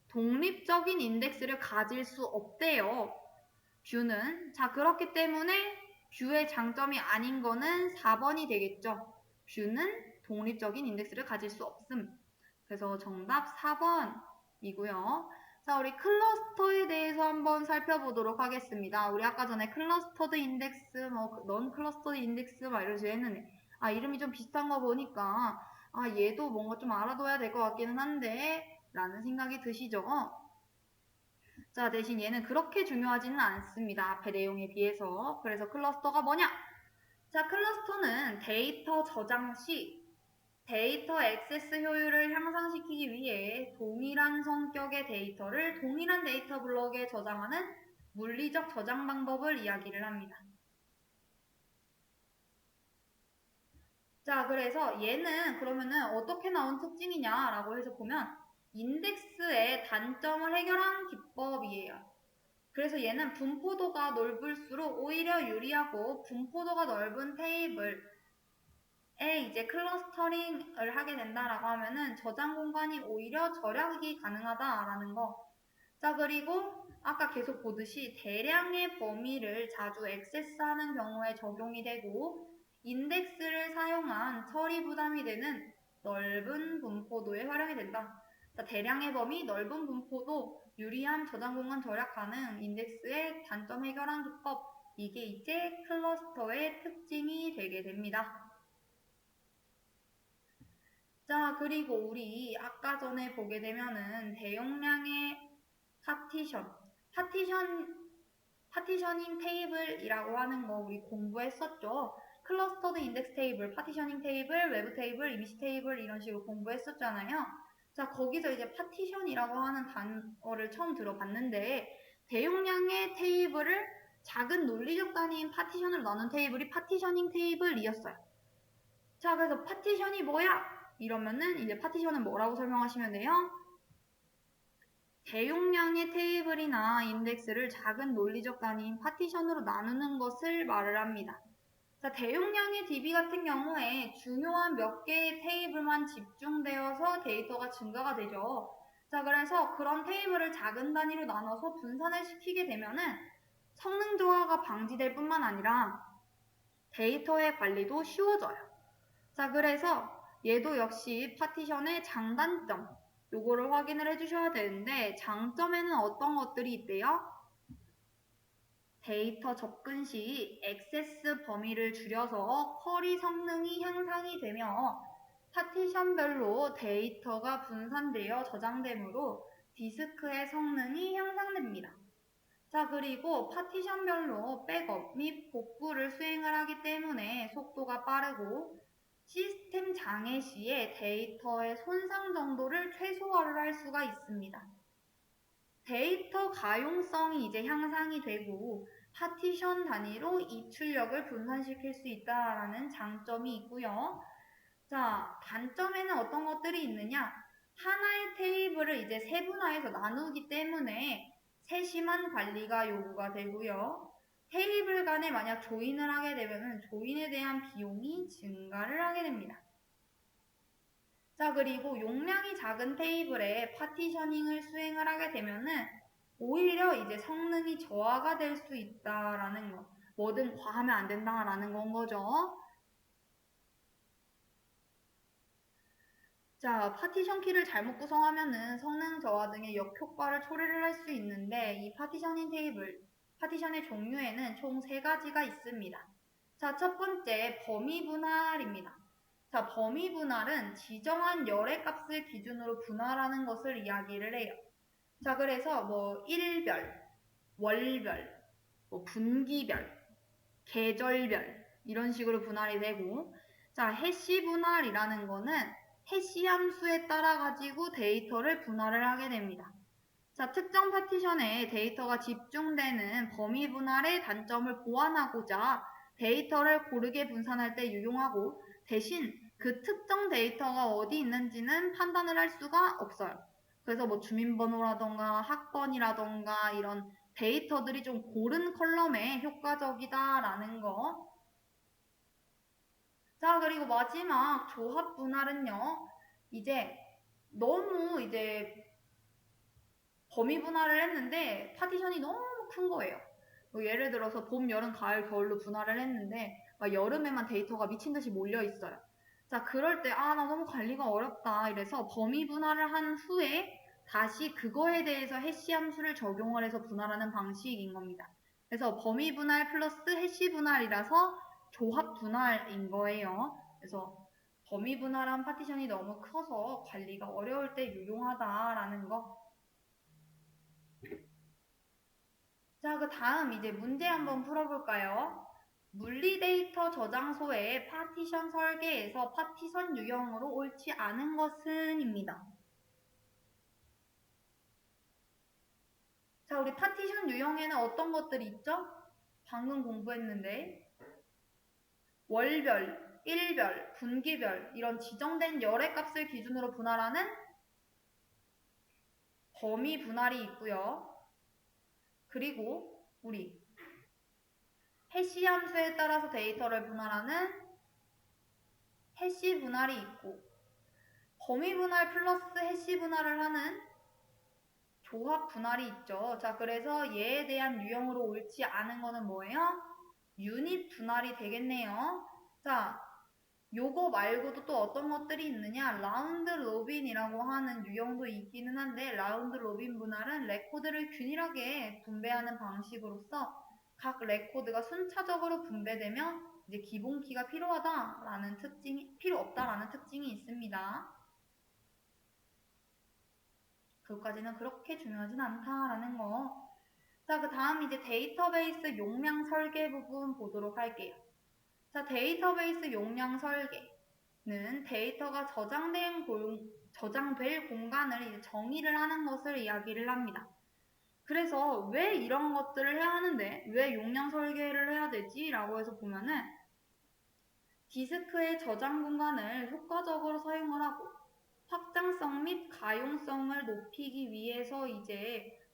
독립적인 인덱스를 가질 수 없대요. 뷰는. 자, 그렇기 때문에 뷰의 장점이 아닌 거는 4번이 되겠죠. 뷰는 독립적인 인덱스를 가질 수 없음. 그래서 정답 4번이고요. 자, 우리 클러스터에 대해서 한번 살펴보도록 하겠습니다. 우리 아까 전에 클러스터드 인덱스, 넌 클러스터드 인덱스 막 이러지 했는데 이름이 좀 비슷한 거 보니까 얘도 뭔가 좀 알아둬야 될 것 같기는 한데 라는 생각이 드시죠? 자, 대신 얘는 그렇게 중요하지는 않습니다. 앞에 내용에 비해서. 그래서 클러스터가 뭐냐? 자, 클러스터는 데이터 저장 시 데이터 액세스 효율을 향상시키기 위해 동일한 성격의 데이터를 동일한 데이터 블록에 저장하는 물리적 저장 방법을 이야기를 합니다. 자, 그래서 얘는 그러면은 어떻게 나온 특징이냐라고 해서 보면 인덱스의 단점을 해결한 기법이에요. 그래서 얘는 분포도가 넓을수록 오히려 유리하고 분포도가 넓은 테이블에 이제 클러스터링을 하게 된다라고 하면은 저장 공간이 오히려 절약이 가능하다라는 거. 자, 그리고 아까 계속 보듯이 대량의 범위를 자주 액세스하는 경우에 적용이 되고 인덱스를 사용한 처리 부담이 되는 넓은 분포도에 활용이 된다. 자, 대량의 범위, 넓은 분포도, 유리한 저장 공간 절약 가능, 인덱스의 단점 해결한 기법, 이게 이제 클러스터의 특징이 되게 됩니다. 자, 그리고 우리 아까 전에 보게 되면은 대용량의 파티셔닝 테이블이라고 하는 거 우리 공부했었죠. 클러스터드 인덱스 테이블, 파티셔닝 테이블, 외부 테이블, 이미지 테이블 이런 식으로 공부했었잖아요. 자, 거기서 이제 파티션이라고 하는 단어를 처음 들어봤는데 대용량의 테이블을 작은 논리적 단위인 파티션으로 나눈 테이블이 파티셔닝 테이블이었어요. 자, 그래서 파티션이 뭐야? 이러면은 이제 파티션은 뭐라고 설명하시면 돼요? 대용량의 테이블이나 인덱스를 작은 논리적 단위인 파티션으로 나누는 것을 말을 합니다. 자, 대용량의 DB 같은 경우에 중요한 몇 개의 테이블만 집중되어서 데이터가 증가가 되죠. 자, 그래서 그런 테이블을 작은 단위로 나눠서 분산을 시키게 되면은 성능 저하가 방지될 뿐만 아니라 데이터의 관리도 쉬워져요. 자, 그래서 얘도 역시 파티션의 장단점, 요거를 확인을 해주셔야 되는데 장점에는 어떤 것들이 있대요? 데이터 접근 시 액세스 범위를 줄여서 쿼리 성능이 향상이 되며 파티션별로 데이터가 분산되어 저장되므로 디스크의 성능이 향상됩니다. 자, 그리고 파티션별로 백업 및 복구를 수행을 하기 때문에 속도가 빠르고 시스템 장애 시에 데이터의 손상 정도를 최소화를 할 수가 있습니다. 데이터 가용성이 이제 향상이 되고 파티션 단위로 입출력을 분산시킬 수 있다라는 장점이 있고요. 자, 단점에는 어떤 것들이 있느냐? 하나의 테이블을 이제 세분화해서 나누기 때문에 세심한 관리가 요구가 되고요. 테이블 간에 만약 조인을 하게 되면 조인에 대한 비용이 증가를 하게 됩니다. 자, 그리고 용량이 작은 테이블에 파티셔닝을 수행을 하게 되면은 오히려 이제 성능이 저하가 될 수 있다라는 거. 뭐든 과하면 안 된다라는 건 거죠. 자, 파티션 키를 잘못 구성하면은 성능 저하 등의 역효과를 초래를 할 수 있는데 이 파티셔닝 테이블, 파티션의 종류에는 총 3가지가 있습니다. 자, 첫 번째 범위 분할입니다. 자, 범위 분할은 지정한 열의 값을 기준으로 분할하는 것을 이야기를 해요. 자, 그래서 뭐 일별, 월별, 뭐 분기별, 계절별 이런 식으로 분할이 되고, 자, 해시 분할이라는 거는 해시 함수에 따라 가지고 데이터를 분할을 하게 됩니다. 자, 특정 파티션에 데이터가 집중되는 범위 분할의 단점을 보완하고자 데이터를 고르게 분산할 때 유용하고, 대신 그 특정 데이터가 어디 있는지는 판단을 할 수가 없어요. 그래서 뭐 주민번호라던가 학번이라던가 이런 데이터들이 좀 고른 컬럼에 효과적이다라는 거. 자, 그리고 마지막 조합 분할은요. 너무 범위 분할을 했는데 파티션이 너무 큰 거예요. 뭐 예를 들어서 봄, 여름, 가을, 겨울로 분할을 했는데 막 여름에만 데이터가 미친 듯이 몰려 있어요. 자, 그럴 때 나 너무 관리가 어렵다 이래서 범위 분할을 한 후에 다시 그거에 대해서 해시 함수를 적용을 해서 분할하는 방식인 겁니다. 그래서 범위 분할 플러스 해시 분할이라서 조합 분할인 거예요. 그래서 범위 분할한 파티션이 너무 커서 관리가 어려울 때 유용하다라는 거. 자, 그 다음 이제 문제 한번 풀어볼까요? 물리 데이터 저장소의 파티션 설계에서 파티션 유형으로 옳지 않은 것은입니다. 자, 우리 파티션 유형에는 어떤 것들이 있죠? 방금 공부했는데 월별, 일별, 분기별 이런 지정된 열의 값을 기준으로 분할하는 범위 분할이 있고요. 그리고 우리 해시 함수에 따라서 데이터를 분할하는 해시 분할이 있고, 범위 분할 플러스 해시 분할을 하는 조합 분할이 있죠. 자, 그래서 얘에 대한 유형으로 옳지 않은 거는 뭐예요? 유닛 분할이 되겠네요. 자, 요거 말고도 또 어떤 것들이 있느냐? 라운드 로빈이라고 하는 유형도 있기는 한데, 라운드 로빈 분할은 레코드를 균일하게 분배하는 방식으로서 각 레코드가 순차적으로 분배되면 이제 기본키가 필요 없다라는 특징이 있습니다. 그것까지는 그렇게 중요하진 않다라는 거. 자, 그 다음 이제 데이터베이스 용량 설계 부분 보도록 할게요. 자, 데이터베이스 용량 설계는 데이터가 저장될 공간을 이제 정의를 하는 것을 이야기를 합니다. 그래서 왜 이런 것들을 해야 하는데 왜 용량 설계를 해야 되지? 라고 해서 보면은 디스크의 저장 공간을 효과적으로 사용을 하고 확장성 및 가용성을 높이기 위해서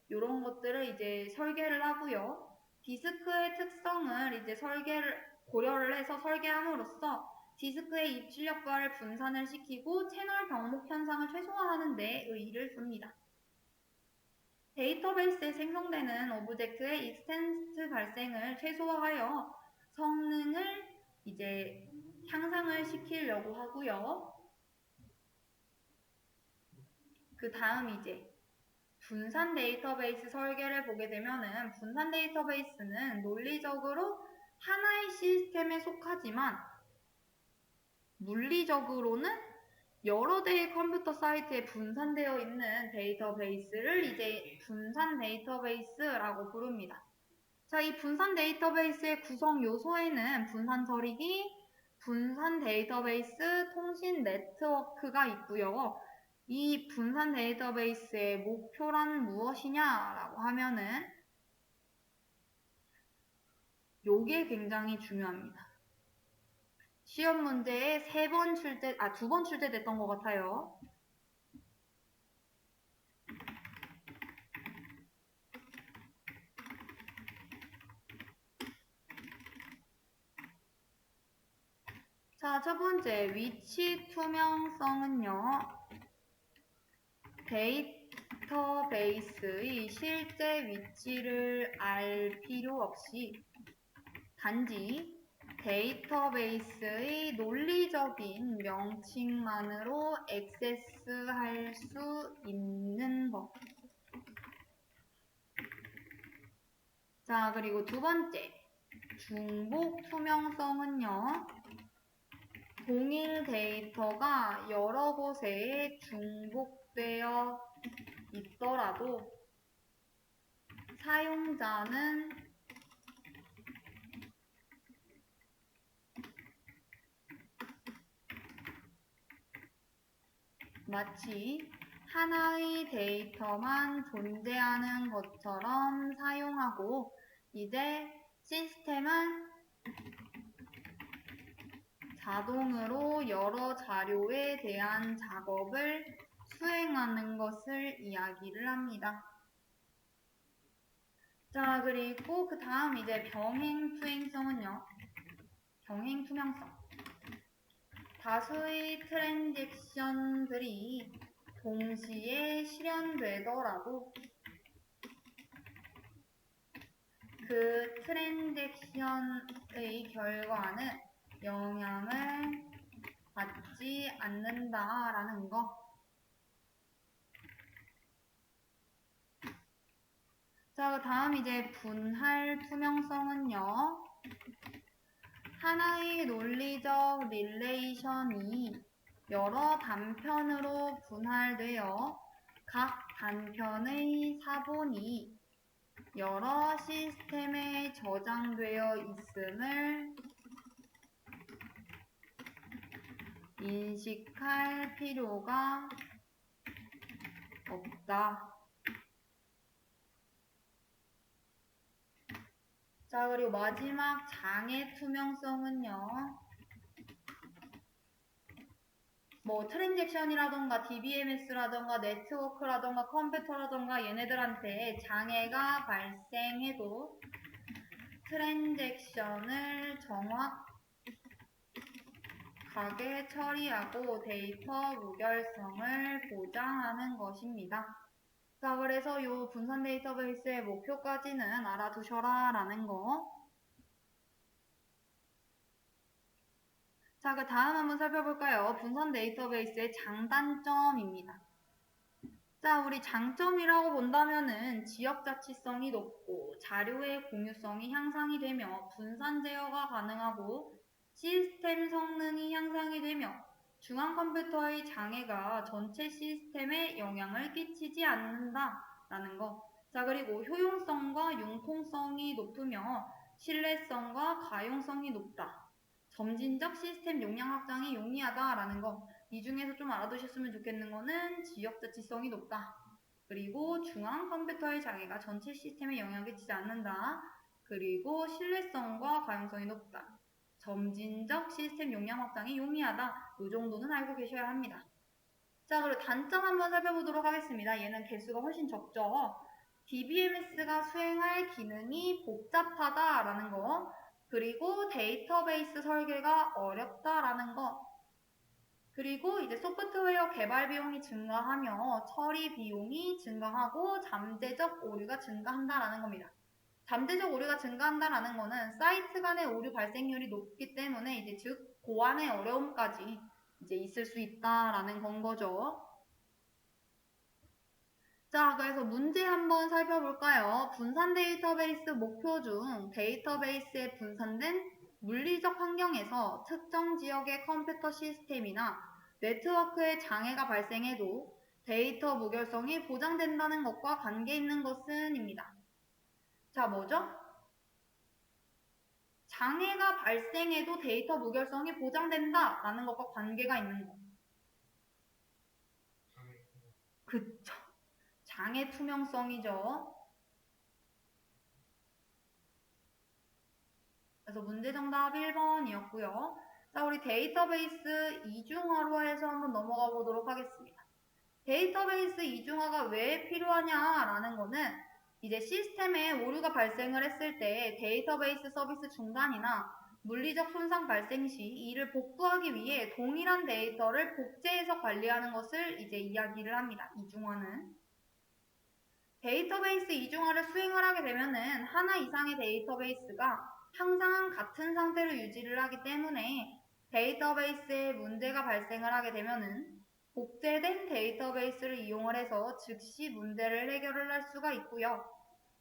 이런 것들을 설계를 하고요. 디스크의 특성을 고려를 해서 설계함으로써 디스크의 입출력과를 분산을 시키고 채널 병목 현상을 최소화하는 데 의의를 둡니다. 데이터베이스에 생성되는 오브젝트의 익스텐스 발생을 최소화하여 성능을 향상을 시키려고 하고요. 그 다음 분산 데이터베이스 설계를 보게 되면은 분산 데이터베이스는 논리적으로 하나의 시스템에 속하지만 물리적으로는 여러 대의 컴퓨터 사이트에 분산되어 있는 데이터베이스를 분산 데이터베이스라고 부릅니다. 자, 이 분산 데이터베이스의 구성 요소에는 분산 처리기, 분산 데이터베이스 통신 네트워크가 있고요. 이 분산 데이터베이스의 목표란 무엇이냐라고 하면은 요게 굉장히 중요합니다. 시험 문제에 2번 출제됐던 것 같아요. 자, 첫 번째 위치 투명성은요. 데이터베이스의 실제 위치를 알 필요 없이 단지 데이터베이스의 논리적 물리적인 명칭만으로 액세스할 수 있는 것. 자, 그리고 두 번째, 중복 투명성은요, 동일 데이터가 여러 곳에 중복되어 있더라도 사용자는 마치 하나의 데이터만 존재하는 것처럼 사용하고, 이제 시스템은 자동으로 여러 자료에 대한 작업을 수행하는 것을 이야기를 합니다. 자, 그리고 그 다음 이제 병행 투행성은요. 병행 투명성. 다수의 트랜잭션들이 동시에 실현되더라도 그 트랜잭션의 결과는 영향을 받지 않는다라는 거. 자, 그 다음 이제 분할 투명성은요. 하나의 논리적 릴레이션이 여러 단편으로 분할되어 각 단편의 사본이 여러 시스템에 저장되어 있음을 인식할 필요가 없다. 자, 그리고 마지막 장애 투명성은요. 뭐 트랜잭션이라던가 DBMS라던가 네트워크라던가 컴퓨터라던가 얘네들한테 장애가 발생해도 트랜잭션을 정확하게 처리하고 데이터 무결성을 보장하는 것입니다. 자, 그래서 이 분산 데이터베이스의 목표까지는 알아두셔라 라는 거. 자, 그 다음 한번 살펴볼까요? 분산 데이터베이스의 장단점입니다. 자, 우리 장점이라고 본다면은 지역자치성이 높고 자료의 공유성이 향상이 되며 분산 제어가 가능하고 시스템 성능이 향상이 되며 중앙 컴퓨터의 장애가 전체 시스템에 영향을 끼치지 않는다라는 거. 자, 그리고 효용성과 융통성이 높으며 신뢰성과 가용성이 높다. 점진적 시스템 용량 확장이 용이하다라는 거. 이 중에서 좀 알아두셨으면 좋겠는 거는 지역자치성이 높다. 그리고 중앙 컴퓨터의 장애가 전체 시스템에 영향을 끼치지 않는다. 그리고 신뢰성과 가용성이 높다. 점진적 시스템 용량 확장이 용이하다. 이 정도는 알고 계셔야 합니다. 자, 그리고 단점 한번 살펴보도록 하겠습니다. 얘는 개수가 훨씬 적죠. DBMS가 수행할 기능이 복잡하다라는 거. 그리고 데이터베이스 설계가 어렵다라는 거. 그리고 이제 소프트웨어 개발 비용이 증가하며 처리 비용이 증가하고 잠재적 오류가 증가한다라는 겁니다. 잠재적 오류가 증가한다라는 거는 사이트 간의 오류 발생률이 높기 때문에 이제 즉 보안의 어려움까지 이제 있을 수 있다라는 건 거죠. 자, 그래서 문제 한번 살펴볼까요? 분산 데이터베이스 목표 중 데이터베이스에 분산된 물리적 환경에서 특정 지역의 컴퓨터 시스템이나 네트워크에 장애가 발생해도 데이터 무결성이 보장된다는 것과 관계 있는 것은 입니다. 자, 뭐죠? 장애가 발생해도 데이터 무결성이 보장된다라는 것과 관계가 있는 것. 그쵸. 장애 투명성이죠. 그래서 문제 정답 1번이었고요. 자, 우리 데이터베이스 이중화로 해서 한번 넘어가 보도록 하겠습니다. 데이터베이스 이중화가 왜 필요하냐라는 거는 이제 시스템에 오류가 발생을 했을 때 데이터베이스 서비스 중단이나 물리적 손상 발생 시 이를 복구하기 위해 동일한 데이터를 복제해서 관리하는 것을 이제 이야기를 합니다. 이중화는. 데이터베이스 이중화를 수행을 하게 되면은 하나 이상의 데이터베이스가 항상 같은 상태로 유지를 하기 때문에 데이터베이스에 문제가 발생을 하게 되면은 복제된 데이터베이스를 이용을 해서 즉시 문제를 해결을 할 수가 있고요.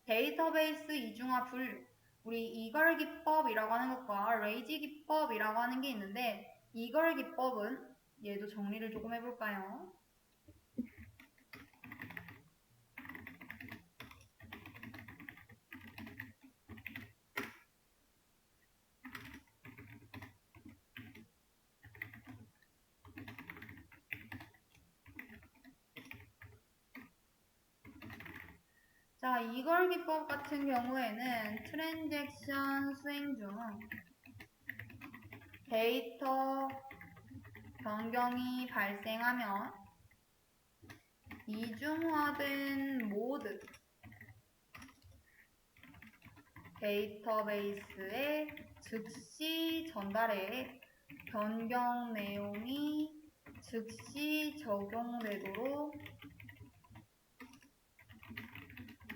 데이터베이스 이중화 분류, 우리 이걸 기법이라고 하는 것과 레이지 기법이라고 하는 게 있는데, 이걸 기법은 얘도 정리를 조금 해볼까요? 자, 이걸 기법 같은 경우에는 트랜잭션 수행 중 데이터 변경이 발생하면 이중화된 모드 데이터베이스에 즉시 전달해 변경 내용이 즉시 적용되도록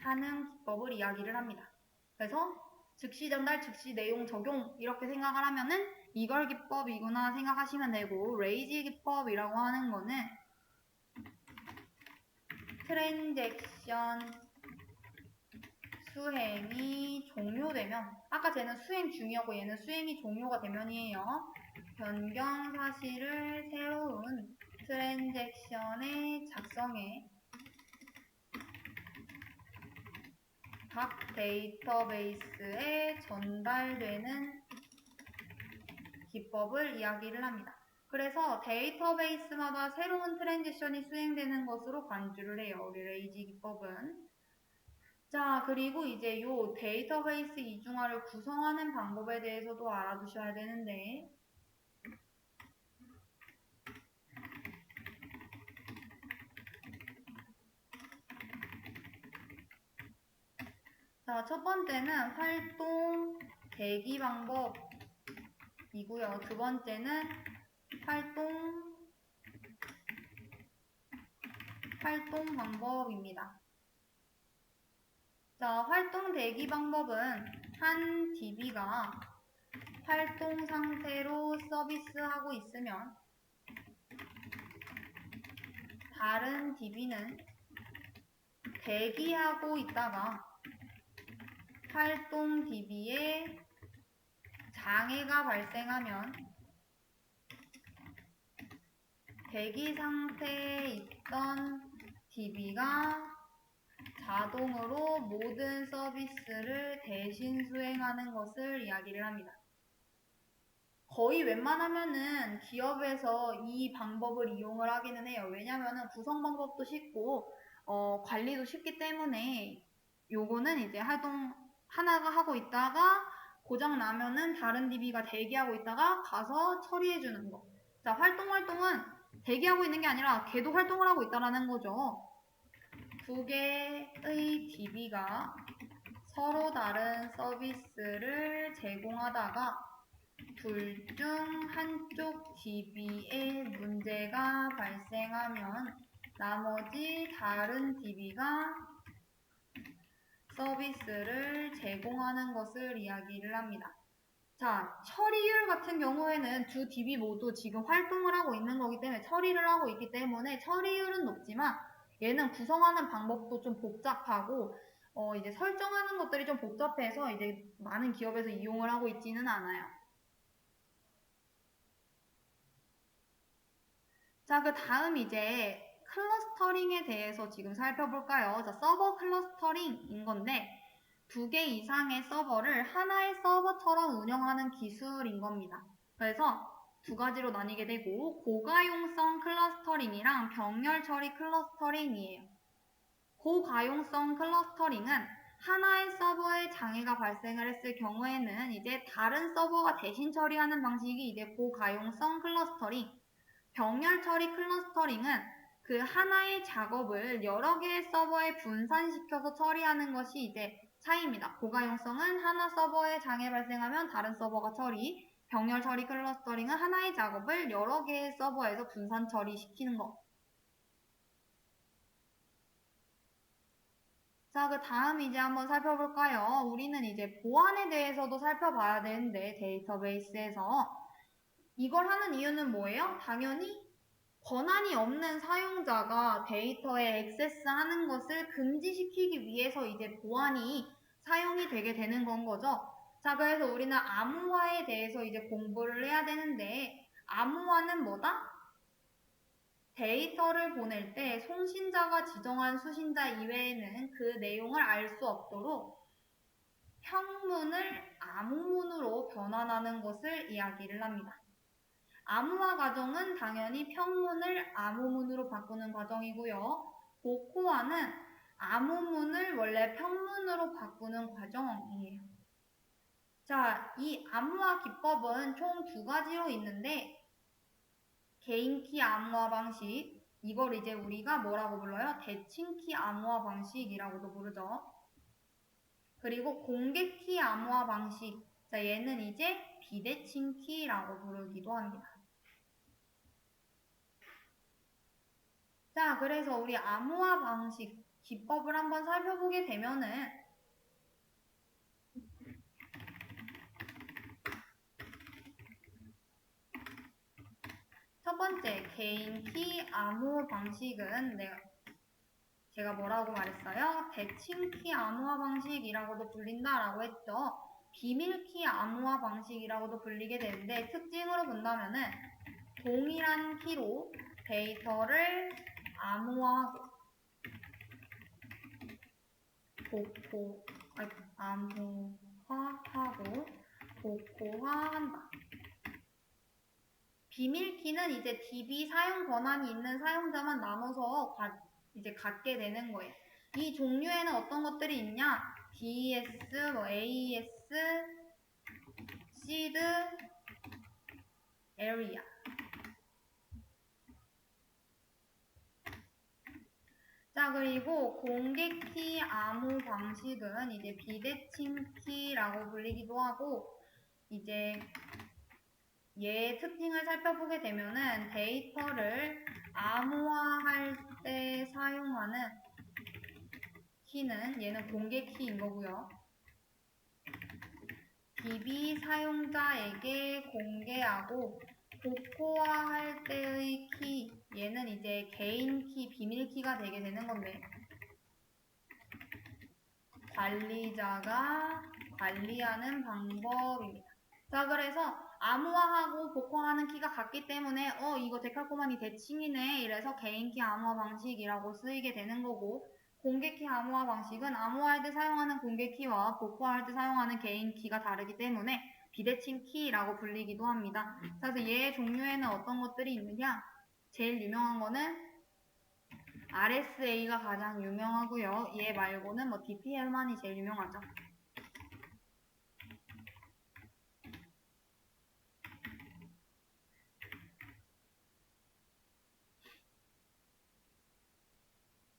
하는 기법을 이야기를 합니다. 그래서 즉시 전달, 즉시 내용 적용 이렇게 생각을 하면은 이걸 기법이구나 생각하시면 되고, 레이지 기법이라고 하는 거는 트랜잭션 수행이 종료되면, 아까 쟤는 수행 중이었고 얘는 수행이 종료가 되면이에요. 변경 사실을 새로운 트랜잭션에 작성해 각 데이터베이스에 전달되는 기법을 이야기를 합니다. 그래서 데이터베이스마다 새로운 트랜지션이 수행되는 것으로 간주를 해요. 우리 레이지 기법은. 자, 그리고 이제 요 데이터베이스 이중화를 구성하는 방법에 대해서도 알아두셔야 되는데, 자, 첫 번째는 활동 대기 방법이고요. 두 번째는 활동 방법입니다. 자, 활동 대기 방법은 한 DB가 활동 상태로 서비스하고 있으면 다른 DB는 대기하고 있다가 활동 DB에 장애가 발생하면 대기 상태에 있던 DB가 자동으로 모든 서비스를 대신 수행하는 것을 이야기를 합니다. 거의 웬만하면은 기업에서 이 방법을 이용을 하기는 해요. 왜냐면은 구성 방법도 쉽고 관리도 쉽기 때문에 요거는 이제 활동 하나가 하고 있다가 고장 나면은 다른 DB가 대기하고 있다가 가서 처리해 주는 거. 자, 활동은 대기하고 있는 게 아니라 걔도 활동을 하고 있다라는 거죠. 두 개의 DB가 서로 다른 서비스를 제공하다가 둘 중 한쪽 DB에 문제가 발생하면 나머지 다른 DB가 서비스를 제공하는 것을 이야기를 합니다. 자, 처리율 같은 경우에는 두 DB 모두 지금 활동을 하고 있는 거기 때문에 처리를 하고 있기 때문에 처리율은 높지만 얘는 구성하는 방법도 좀 복잡하고 이제 설정하는 것들이 좀 복잡해서 이제 많은 기업에서 이용을 하고 있지는 않아요. 자, 그 다음 이제 클러스터링에 대해서 지금 살펴볼까요? 자, 서버 클러스터링인 건데 두 개 이상의 서버를 하나의 서버처럼 운영하는 기술인 겁니다. 그래서 두 가지로 나뉘게 되고 고가용성 클러스터링이랑 병렬 처리 클러스터링이에요. 고가용성 클러스터링은 하나의 서버에 장애가 발생을 했을 경우에는 이제 다른 서버가 대신 처리하는 방식이 이제 고가용성 클러스터링. 병렬 처리 클러스터링은 그 하나의 작업을 여러 개의 서버에 분산시켜서 처리하는 것이 이제 차이입니다. 고가용성은 하나 서버에 장애 발생하면 다른 서버가 처리, 병렬 처리 클러스터링은 하나의 작업을 여러 개의 서버에서 분산 처리시키는 것. 자, 그 다음 이제 한번 살펴볼까요? 우리는 이제 보안에 대해서도 살펴봐야 되는데 데이터베이스에서 이걸 하는 이유는 뭐예요? 당연히 권한이 없는 사용자가 데이터에 액세스하는 것을 금지시키기 위해서 이제 보안이 사용이 되게 되는 건 거죠. 자, 그래서 우리는 암호화에 대해서 이제 공부를 해야 되는데, 암호화는 뭐다? 데이터를 보낼 때 송신자가 지정한 수신자 이외에는 그 내용을 알 수 없도록 평문을 암호문으로 변환하는 것을 이야기를 합니다. 암호화 과정은 당연히 평문을 암호문으로 바꾸는 과정이고요. 복호화는 암호문을 원래 평문으로 바꾸는 과정이에요. 자, 이 암호화 기법은 총 두 가지로 있는데, 개인키 암호화 방식, 이걸 이제 우리가 뭐라고 불러요? 대칭키 암호화 방식이라고도 부르죠. 그리고 공개키 암호화 방식, 자, 얘는 이제 비대칭키라고 부르기도 합니다. 자, 그래서 우리 암호화 방식, 기법을 한번 살펴보게 되면은 첫 번째, 개인키 암호 방식은 제가 뭐라고 말했어요? 대칭키 암호화 방식이라고도 불린다라고 했죠. 비밀키 암호화 방식이라고도 불리게 되는데 특징으로 본다면은 동일한 키로 데이터를 암호화하고 암호화하고 복호화한다. 비밀키는 이제 DB 사용 권한이 있는 사용자만 나눠서 이제 갖게 되는 거예요. 이 종류에는 어떤 것들이 있냐? DES, AES, SEED, AREA. 자, 그리고 공개키 암호 방식은 이제 비대칭키라고 불리기도 하고, 이제 얘의 특징을 살펴보게 되면은 데이터를 암호화할 때 사용하는 키는 얘는 공개키인 거고요. DB 사용자에게 공개하고 복호화할 때의 키, 얘는 이제 개인키, 비밀키가 되게 되는 건데 관리자가 관리하는 방법입니다. 자, 그래서 암호화하고 복호화하는 키가 같기 때문에 이거 데칼코마니 대칭이네 이래서 개인키 암호화 방식이라고 쓰이게 되는 거고, 공개키 암호화 방식은 암호화할 때 사용하는 공개키와 복호화할 때 사용하는 개인키가 다르기 때문에 비대칭 키라고 불리기도 합니다. 그래서 얘의 종류에는 어떤 것들이 있느냐? 제일 유명한 거는 RSA가 가장 유명하고요. 얘 말고는 뭐 DPL만이 제일 유명하죠.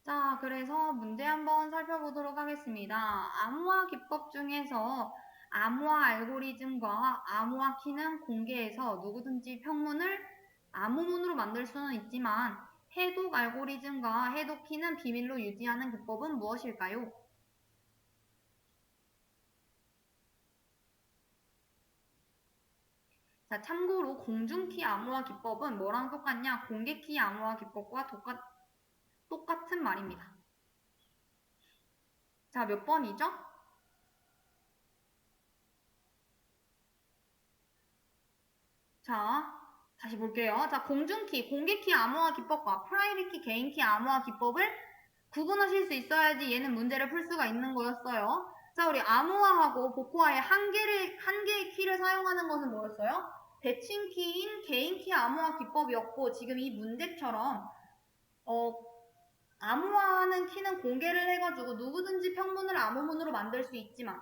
자, 그래서 문제 한번 살펴보도록 하겠습니다. 암호화 기법 중에서 암호화 알고리즘과 암호화 키는 공개해서 누구든지 평문을 암호문으로 만들 수는 있지만 해독 알고리즘과 해독 키는 비밀로 유지하는 기법은 무엇일까요? 자, 참고로 공중키 암호화 기법은 뭐랑 똑같냐? 공개키 암호화 기법과 똑같은 말입니다. 자, 몇 번이죠? 자, 다시 볼게요. 자, 공중키, 공개키 암호화 기법과 프라이빗키, 개인키 암호화 기법을 구분하실 수 있어야지 얘는 문제를 풀 수가 있는 거였어요. 자, 우리 암호화하고 복호화의 한 개의 키를 사용하는 것은 뭐였어요? 대칭키인 개인키 암호화 기법이었고, 지금 이 문제처럼 암호화하는 키는 공개를 해가지고 누구든지 평문을 암호문으로 만들 수 있지만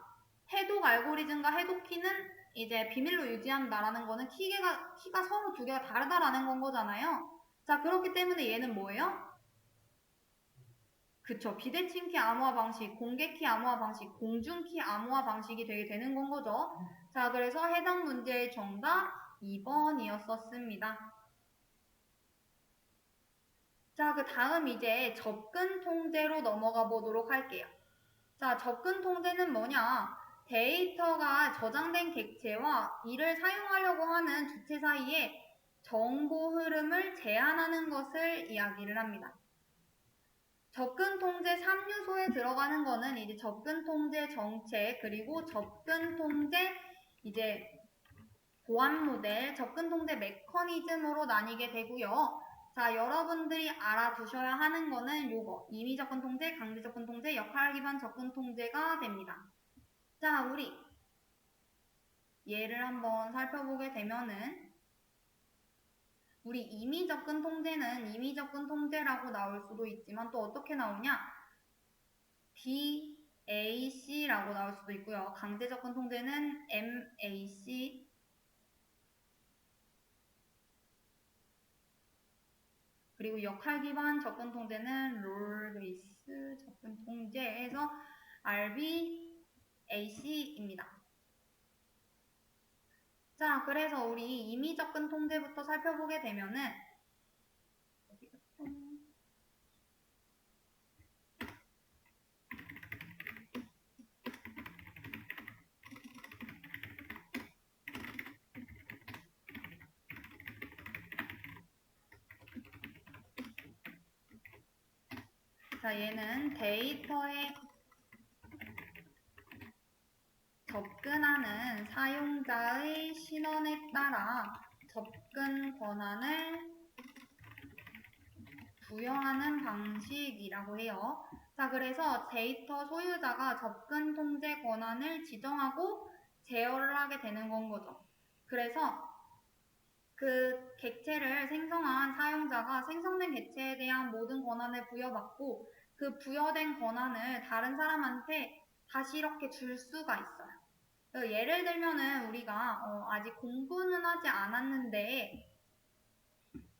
해독 알고리즘과 해독 키는 이제 비밀로 유지한다라는 거는 키가 서로 두 개가 다르다라는 건 거잖아요. 자, 그렇기 때문에 얘는 뭐예요? 그쵸. 비대칭키 암호화 방식, 공개키 암호화 방식, 공중키 암호화 방식이 되게 되는 건 거죠. 자, 그래서 해당 문제의 정답 2번이었었습니다. 자, 그 다음 이제 접근 통제로 넘어가 보도록 할게요. 자, 접근 통제는 뭐냐? 데이터가 저장된 객체와 이를 사용하려고 하는 주체 사이에 정보 흐름을 제한하는 것을 이야기를 합니다. 접근 통제 3요소에 들어가는 거는 이제 접근 통제 정책, 그리고 접근 통제 이제 보안 모델, 접근 통제 메커니즘으로 나뉘게 되고요. 자, 여러분들이 알아두셔야 하는 거는 요거 임의 접근 통제, 강제 접근 통제, 역할 기반 접근 통제가 됩니다. 자, 우리 예를 한번 살펴보게 되면은 우리 임의 접근 통제는 임의 접근 통제라고 나올 수도 있지만 또 어떻게 나오냐? DAC라고 나올 수도 있고요. 강제 접근 통제는 MAC, 그리고 역할 기반 접근 통제는 롤 베이스 접근 통제에서 RBAC입니다. 자, 그래서 우리 임의 접근 통제부터 살펴보게 되면은 자, 얘는 데이터에 접근하는 사용자의 신원에 따라 접근 권한을 부여하는 방식이라고 해요. 자, 그래서 데이터 소유자가 접근 통제 권한을 지정하고 제어를 하게 되는 건 거죠. 그래서 그 객체를 생성한 사용자가 생성된 객체에 대한 모든 권한을 부여받고 그 부여된 권한을 다른 사람한테 다시 이렇게 줄 수가 있어요. 예를 들면은 우리가 아직 공부는 하지 않았는데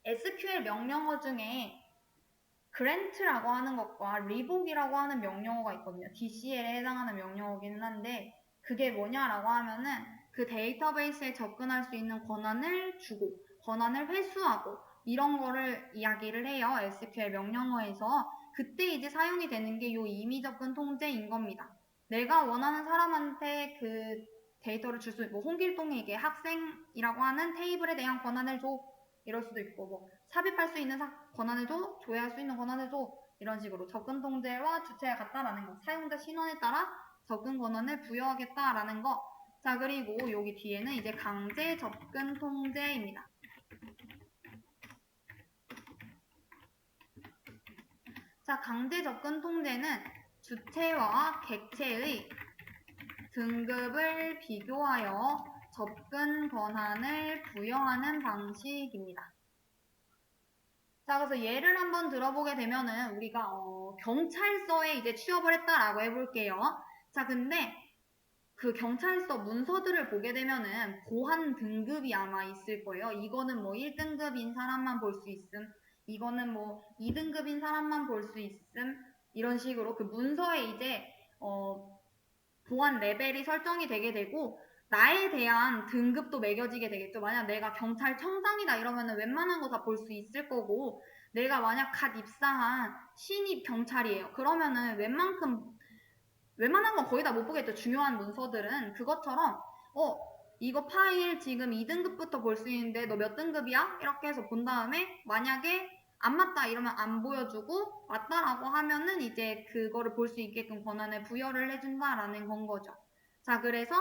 SQL 명령어 중에 grant라고 하는 것과 revoke이라고 하는 명령어가 있거든요. DCL에 해당하는 명령어기는 한데 그게 뭐냐라고 하면은 그 데이터베이스에 접근할 수 있는 권한을 주고 권한을 회수하고 이런 거를 이야기를 해요. SQL 명령어에서. 그때 이제 사용이 되는 게 요 임의 접근 통제인 겁니다. 내가 원하는 사람한테 그 데이터를 줄 수 있고 홍길동에게 학생이라고 하는 테이블에 대한 권한을 줘. 이럴 수도 있고 뭐 삽입할 수 있는 권한을 줘, 조회할 수 있는 권한을 줘 이런 식으로 접근 통제와 주체가 같다라는 거, 사용자 신원에 따라 접근 권한을 부여하겠다라는 거. 자, 그리고 여기 뒤에는 이제 강제 접근 통제입니다. 자, 강제 접근 통제는 주체와 객체의 등급을 비교하여 접근 권한을 부여하는 방식입니다. 자, 그래서 예를 한번 들어보게 되면은 우리가 경찰서에 이제 취업을 했다라고 해볼게요. 자, 근데 그 경찰서 문서들을 보게 되면은 보안 등급이 아마 있을 거예요. 이거는 뭐 1등급인 사람만 볼 수 있음, 이거는 뭐 2등급인 사람만 볼 수 있음, 이런 식으로 그 문서에 이제 보안 레벨이 설정이 되게 되고 나에 대한 등급도 매겨지게 되겠죠. 만약 내가 경찰청장이다 이러면은 웬만한 거 다 볼 수 있을 거고, 내가 만약 갓 입사한 신입 경찰이에요. 그러면은 웬만한 건 거의 다 못 보겠죠. 중요한 문서들은. 그것처럼 이거 파일 지금 2등급부터 볼 수 있는데 너 몇 등급이야? 이렇게 해서 본 다음에 만약에 안 맞다 이러면 안 보여주고 맞다라고 하면은 이제 그거를 볼 수 있게끔 권한을 부여를 해준다라는 건 거죠. 자, 그래서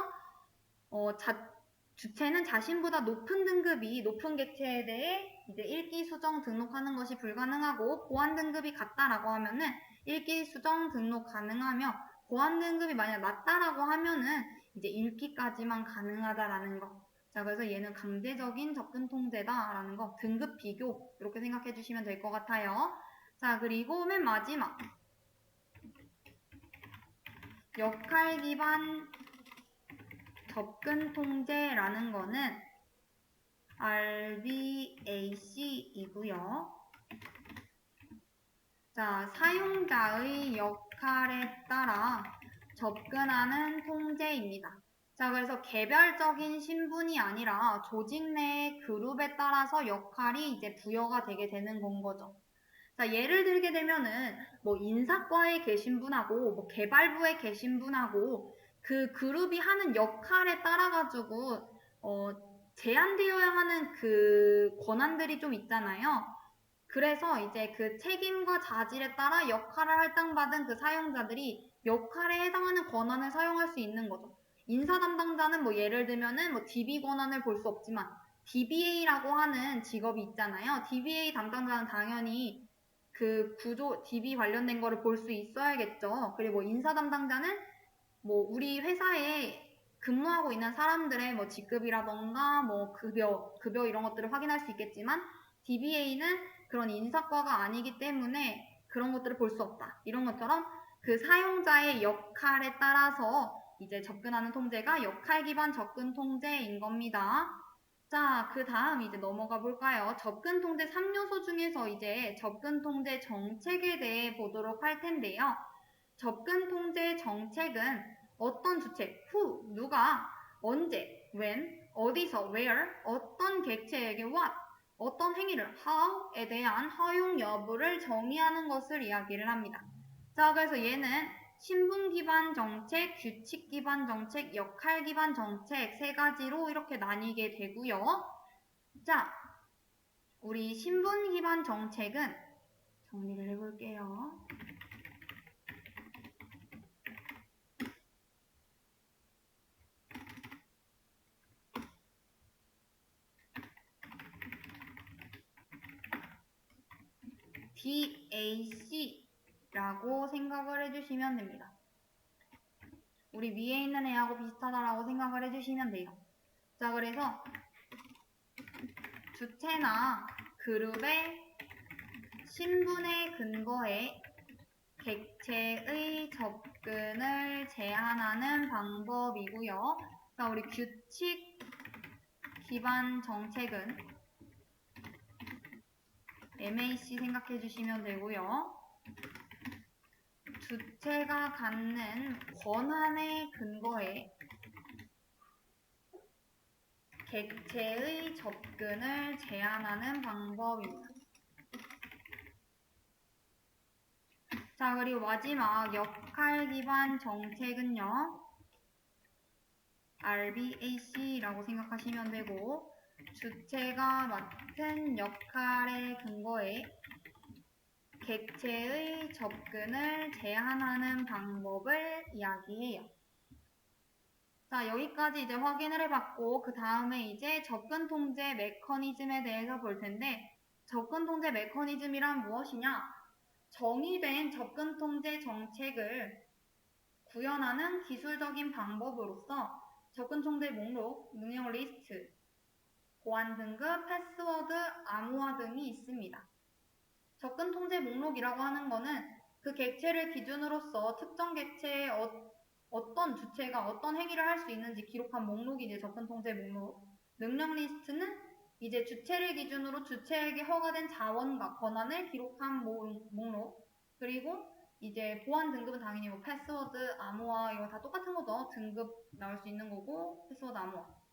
주체는 자신보다 높은 객체에 대해 이제 읽기 수정 등록하는 것이 불가능하고 보안 등급이 같다라고 하면은 읽기 수정 등록 가능하며 보안 등급이 만약 낮다라고 하면은 이제 읽기까지만 가능하다라는 거. 자, 그래서 얘는 강제적인 접근 통제다라는 거. 등급 비교 이렇게 생각해 주시면 될 것 같아요. 자, 그리고 맨 마지막 역할 기반 접근 통제라는 거는 RBAC이고요. 자, 사용자의 역할에 따라 접근하는 통제입니다. 자, 그래서 개별적인 신분이 아니라 조직 내의 그룹에 따라서 역할이 이제 부여가 되게 되는 건 거죠. 자, 예를 들게 되면은 뭐 인사과에 계신 분하고 뭐 개발부에 계신 분하고 그 그룹이 하는 역할에 따라가지고 제한되어야 하는 그 권한들이 좀 있잖아요. 그래서 이제 그 책임과 자질에 따라 역할을 할당받은 그 사용자들이 역할에 해당하는 권한을 사용할 수 있는 거죠. 인사 담당자는 뭐 예를 들면은 뭐 DB 권한을 볼 수 없지만 DBA라고 하는 직업이 있잖아요. DBA 담당자는 당연히 그 구조 DB 관련된 거를 볼 수 있어야겠죠. 그리고 인사 담당자는 뭐 우리 회사에 근무하고 있는 사람들의 뭐 직급이라던가 뭐 급여 이런 것들을 확인할 수 있겠지만 DBA는 그런 인사과가 아니기 때문에 그런 것들을 볼 수 없다. 이런 것처럼 그 사용자의 역할에 따라서 이제 접근하는 통제가 역할 기반 접근 통제인 겁니다. 자, 그 다음 이제 넘어가 볼까요? 접근 통제 3요소 중에서 이제 접근 통제 정책에 대해 보도록 할 텐데요. 접근 통제 정책은 어떤 주체, who, 누가, 언제, when, 어디서, where, 어떤 객체에게 what, 어떤 행위를 how에 대한 허용 여부를 정의하는 것을 이야기를 합니다. 자, 그래서 얘는 신분 기반 정책, 규칙 기반 정책, 역할 기반 정책 세 가지로 이렇게 나뉘게 되고요. 자, 우리 신분 기반 정책은 정리를 해볼게요. DAC라고 생각을 해주시면 됩니다. 우리 위에 있는 애하고 비슷하다라고 생각을 해주시면 돼요. 자, 그래서 주체나 그룹의 신분에 근거해 객체의 접근을 제한하는 방법이고요. 자, 우리 규칙 기반 정책은 MAC 생각해 주시면 되고요. 주체가 갖는 권한에 근거해 객체의 접근을 제한하는 방법입니다. 자, 그리고 마지막 역할 기반 정책은요. RBAC라고 생각하시면 되고 주체가 맡은 역할에 근거해 객체의 접근을 제한하는 방법을 이야기해요. 자, 여기까지 이제 확인을 해봤고 그 다음에 이제 접근 통제 메커니즘에 대해서 볼 텐데 접근 통제 메커니즘이란 무엇이냐? 정의된 접근 통제 정책을 구현하는 기술적인 방법으로서 접근 통제 목록, 능력 리스트, 보안 등급, 패스워드, 암호화 등이 있습니다. 접근 통제 목록이라고 하는 거는 그 객체를 기준으로서 특정 객체의 어떤 주체가 어떤 행위를 할 수 있는지 기록한 목록이 이제 접근 통제 목록. 능력 리스트는 이제 주체를 기준으로 주체에게 허가된 자원과 권한을 기록한 목록. 그리고 이제 보안 등급은 당연히 뭐 패스워드, 암호화 이거 다 똑같은 거죠. 등급 나올 수 있는 거고 패스워드, 암호화.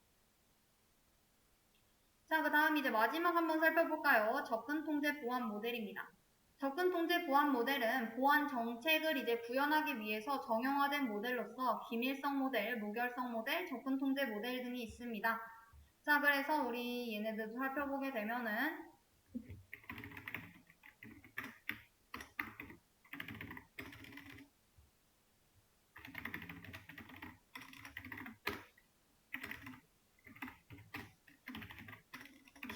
자, 그 다음 이제 마지막 한번 살펴볼까요? 접근 통제 보안 모델입니다. 접근 통제 보안 모델은 보안 정책을 이제 구현하기 위해서 정형화된 모델로서 기밀성 모델, 무결성 모델, 접근 통제 모델 등이 있습니다. 자, 그래서 우리 얘네들도 살펴보게 되면은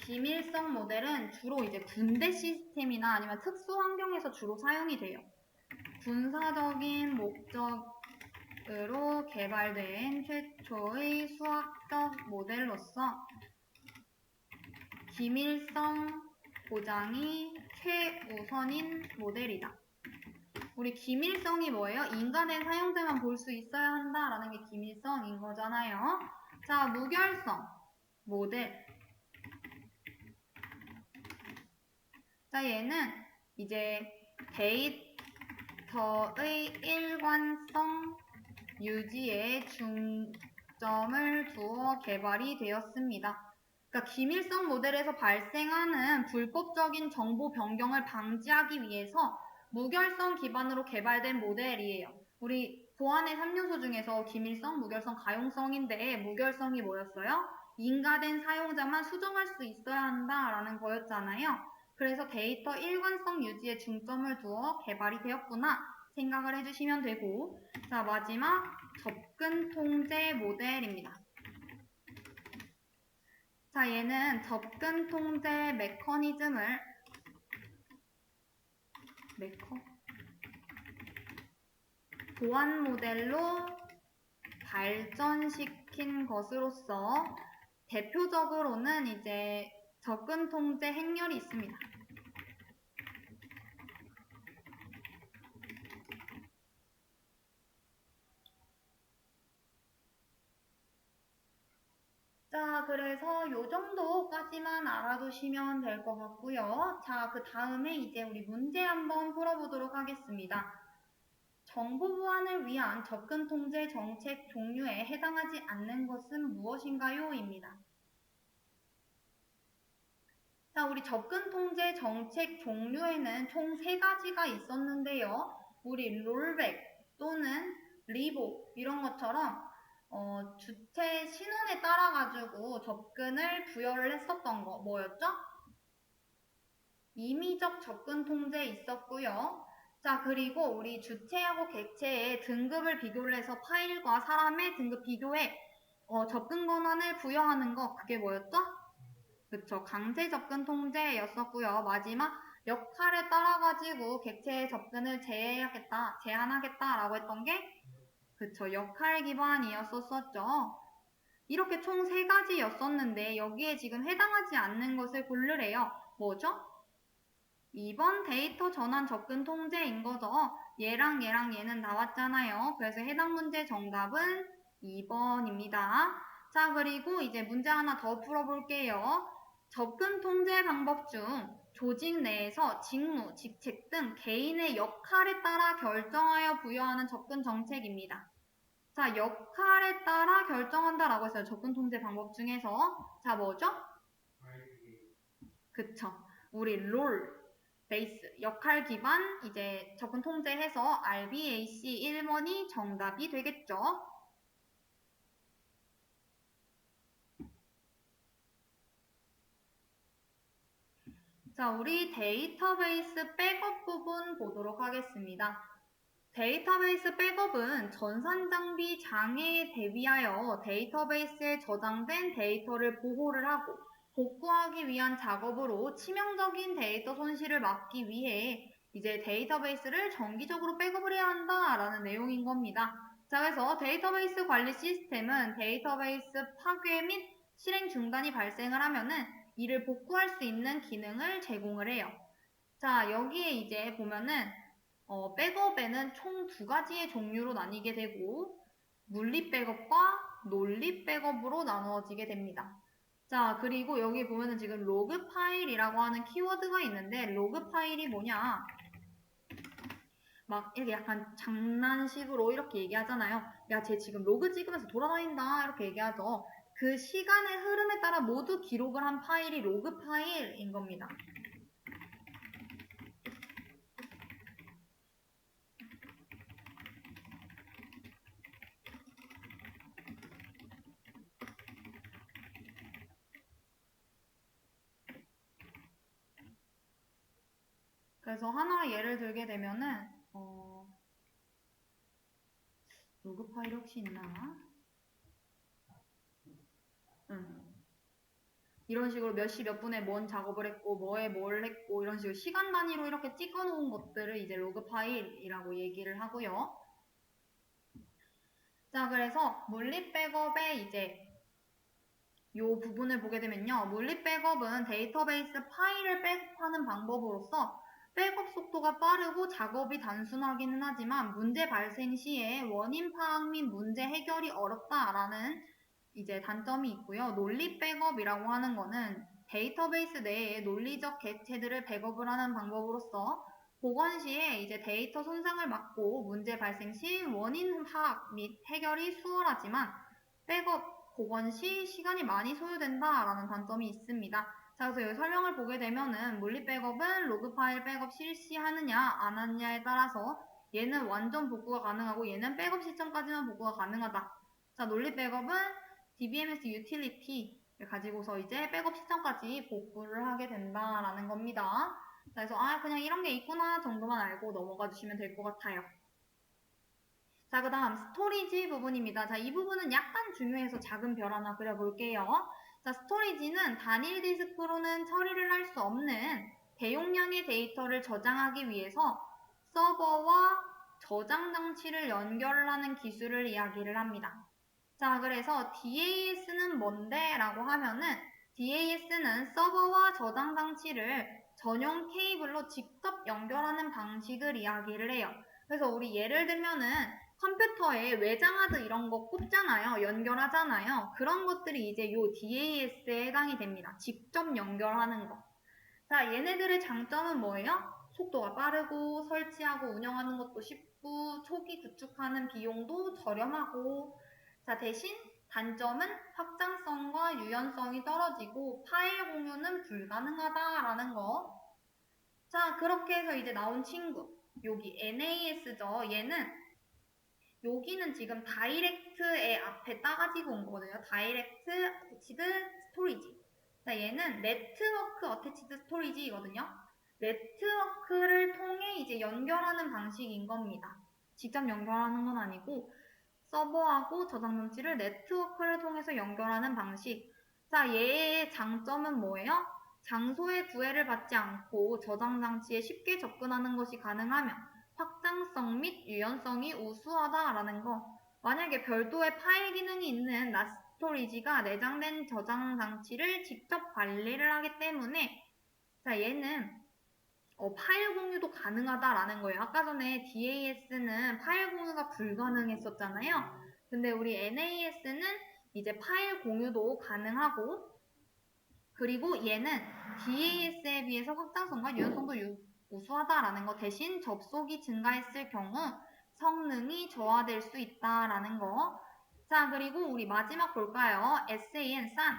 기밀성 모델은 주로 이제 군대 시스템이나 아니면 특수 환경에서 주로 사용이 돼요. 군사적인 목적으로 개발된 최초의 수학적 모델로서 기밀성 보장이 최우선인 모델이다. 우리 기밀성이 뭐예요? 인간의 사용자만 볼 수 있어야 한다라는 게 기밀성인 거잖아요. 자, 무결성 모델. 자, 얘는 이제 데이터의 일관성 유지에 중점을 두어 개발이 되었습니다. 그러니까 기밀성 모델에서 발생하는 불법적인 정보 변경을 방지하기 위해서 무결성 기반으로 개발된 모델이에요. 우리 보안의 3요소 중에서 기밀성, 무결성, 가용성인데 무결성이 뭐였어요? 인가된 사용자만 수정할 수 있어야 한다라는 거였잖아요. 그래서 데이터 일관성 유지에 중점을 두어 개발이 되었구나 생각을 해주시면 되고, 자, 마지막 접근 통제 모델입니다. 자, 얘는 접근 통제 메커니즘을 보안 모델로 발전시킨 것으로서 대표적으로는 이제 접근 통제 행렬이 있습니다. 자, 그래서 요 정도까지만 알아두시면 될 것 같고요. 자, 그 다음에 이제 우리 문제 한번 풀어보도록 하겠습니다. 정보 보안을 위한 접근 통제 정책 종류에 해당하지 않는 것은 무엇인가요? 입니다. 자, 우리 접근 통제 정책 종류에는 총 3가지가 있었는데요. 우리 롤백 또는 리보 이런 것처럼 주체 신원에 따라 가지고 접근을 부여를 했었던 거 뭐였죠? 임의적 접근 통제 있었고요. 자, 그리고 우리 주체하고 객체의 등급을 비교를 해서 파일과 사람의 등급 비교에 접근 권한을 부여하는 거 그게 뭐였죠? 그쵸. 강제 접근 통제였었고요. 마지막 역할에 따라 가지고 객체의 접근을 제한하겠다라고 했던 게 그쵸. 역할 기반이었었죠. 이렇게 총 3가지였었는데 여기에 지금 해당하지 않는 것을 고르래요. 뭐죠? 2번 데이터 전환 접근 통제인 거죠. 얘랑 얘는 나왔잖아요. 그래서 해당 문제 정답은 2번입니다. 자, 그리고 이제 문제 하나 더 풀어볼게요. 접근 통제 방법 중 조직 내에서 직무, 직책 등 개인의 역할에 따라 결정하여 부여하는 접근 정책입니다. 자, 역할에 따라 결정한다라고 했어요. 접근 통제 방법 중에서. 자, 뭐죠? 그쵸. 우리 롤, 베이스, 역할 기반 이제 접근 통제해서 RBAC 1번이 정답이 되겠죠. 자, 우리 데이터베이스 백업 부분 보도록 하겠습니다. 데이터베이스 백업은 전산 장비 장애에 대비하여 데이터베이스에 저장된 데이터를 보호를 하고 복구하기 위한 작업으로 치명적인 데이터 손실을 막기 위해 이제 데이터베이스를 정기적으로 백업을 해야 한다라는 내용인 겁니다. 자, 그래서 데이터베이스 관리 시스템은 데이터베이스 파괴 및 실행 중단이 발생을 하면은 이를 복구할 수 있는 기능을 제공을 해요. 자, 여기에 이제 보면은 백업에는 총 2가지의 종류로 나뉘게 되고 물리 백업과 논리 백업으로 나누어지게 됩니다. 자, 그리고 여기 보면은 지금 로그 파일이라고 하는 키워드가 있는데 로그 파일이 뭐냐? 막 이렇게 약간 장난식으로 이렇게 얘기하잖아요. 야, 쟤 지금 로그 찍으면서 돌아다닌다 이렇게 얘기하죠. 그 시간의 흐름에 따라 모두 기록을 한 파일이 로그 파일인 겁니다. 그래서 하나 예를 들게 되면은 로그 파일 혹시 있나? 이런 식으로 몇 시 몇 분에 뭔 작업을 했고 뭐에 뭘 했고 이런 식으로 시간 단위로 이렇게 찍어 놓은 것들을 이제 로그 파일이라고 얘기를 하고요. 자, 그래서 물리 백업의 이제 요 부분을 보게 되면요. 물리 백업은 데이터베이스 파일을 백업하는 방법으로서 백업 속도가 빠르고 작업이 단순하기는 하지만 문제 발생 시에 원인 파악 및 문제 해결이 어렵다라는 이제 단점이 있고요. 논리 백업이라고 하는 거는 데이터베이스 내에 논리적 객체들을 백업을 하는 방법으로서 복원 시에 이제 데이터 손상을 막고 문제 발생 시 원인 파악 및 해결이 수월하지만 백업 복원 시 시간이 많이 소요된다라는 단점이 있습니다. 자, 그래서 여기 설명을 보게 되면은 물리 백업은 로그 파일 백업 실시하느냐 안 하느냐에 따라서 얘는 완전 복구가 가능하고 얘는 백업 시점까지만 복구가 가능하다. 자, 논리 백업은 DBMS 유틸리티를 가지고서 이제 백업 시점까지 복구를 하게 된다라는 겁니다. 자, 그래서 그냥 이런 게 있구나 정도만 알고 넘어가 주시면 될 것 같아요. 자, 그 다음 스토리지 부분입니다. 자, 이 부분은 약간 중요해서 작은 별 하나 그려볼게요. 자, 스토리지는 단일 디스크로는 처리를 할 수 없는 대용량의 데이터를 저장하기 위해서 서버와 저장 장치를 연결하는 기술을 이야기를 합니다. 자, 그래서 DAS는 뭔데? 라고 하면은 DAS는 서버와 저장 장치를 전용 케이블로 직접 연결하는 방식을 이야기를 해요. 그래서 우리 예를 들면은 컴퓨터에 외장하드 이런 거 꼽잖아요. 연결하잖아요. 그런 것들이 이제 요 DAS에 해당이 됩니다. 직접 연결하는 거. 자, 얘네들의 장점은 뭐예요? 속도가 빠르고 설치하고 운영하는 것도 쉽고 초기 구축하는 비용도 저렴하고, 자, 대신 단점은 확장성과 유연성이 떨어지고 파일 공유는 불가능하다라는 거. 자, 그렇게 해서 이제 나온 친구. 여기 NAS죠. 얘는 여기는 지금 다이렉트의 앞에 따가지고 온 거거든요. 다이렉트 어태치드 스토리지. 자, 얘는 네트워크 어태치드 스토리지이거든요. 네트워크를 통해 이제 연결하는 방식인 겁니다. 직접 연결하는 건 아니고 서버하고 저장 장치를 네트워크를 통해서 연결하는 방식. 자, 얘의 장점은 뭐예요? 장소의 구애를 받지 않고 저장 장치에 쉽게 접근하는 것이 가능하며 확장성 및 유연성이 우수하다라는 거. 만약에 별도의 파일 기능이 있는 NAS 스토리지가 내장된 저장 장치를 직접 관리를 하기 때문에, 자, 얘는 파일 공유도 가능하다라는 거예요. 아까 전에 DAS는 파일 공유가 불가능했었잖아요. 근데 우리 NAS는 이제 파일 공유도 가능하고, 그리고 얘는 DAS에 비해서 확장성과 유연성도 우수하다라는 거. 대신 접속이 증가했을 경우 성능이 저하될 수 있다라는 거. 자, 그리고 우리 마지막 볼까요? SAN, SAN.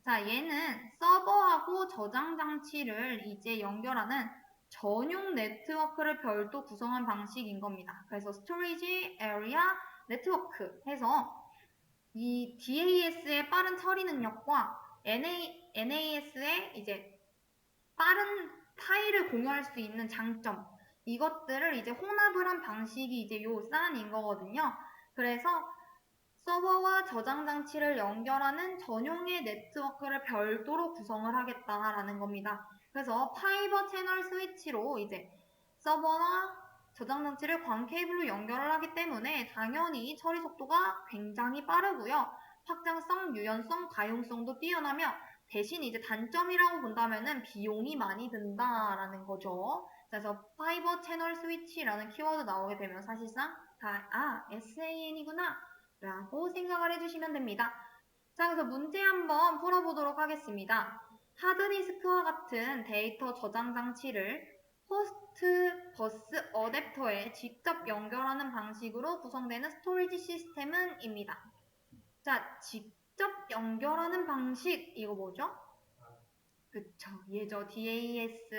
자, 얘는 서버하고 저장 장치를 이제 연결하는 전용 네트워크를 별도 구성한 방식인 겁니다. 그래서 Storage Area Network 해서 이 DAS의 빠른 처리 능력과 NAS의 이제 빠른 파일을 공유할 수 있는 장점, 이것들을 이제 혼합을 한 방식이 이제 요 SAN인 거거든요. 그래서 서버와 저장 장치를 연결하는 전용의 네트워크를 별도로 구성을 하겠다라는 겁니다. 그래서 파이버 채널 스위치로 이제 서버나 저장 장치를 광 케이블로 연결을 하기 때문에 당연히 처리 속도가 굉장히 빠르고요. 확장성, 유연성, 가용성도 뛰어나며 대신 이제 단점이라고 본다면은 비용이 많이 든다라는 거죠. 그래서 파이버 채널 스위치라는 키워드 나오게 되면 사실상 SAN이구나 라고 생각을 해주시면 됩니다. 자, 그래서 문제 한번 풀어보도록 하겠습니다. 하드디스크와 같은 데이터 저장 장치를 호스트 버스 어댑터에 직접 연결하는 방식으로 구성되는 스토리지 시스템은입니다. 자, 직접 연결하는 방식, 이거 뭐죠? 그쵸, 얘죠. DAS.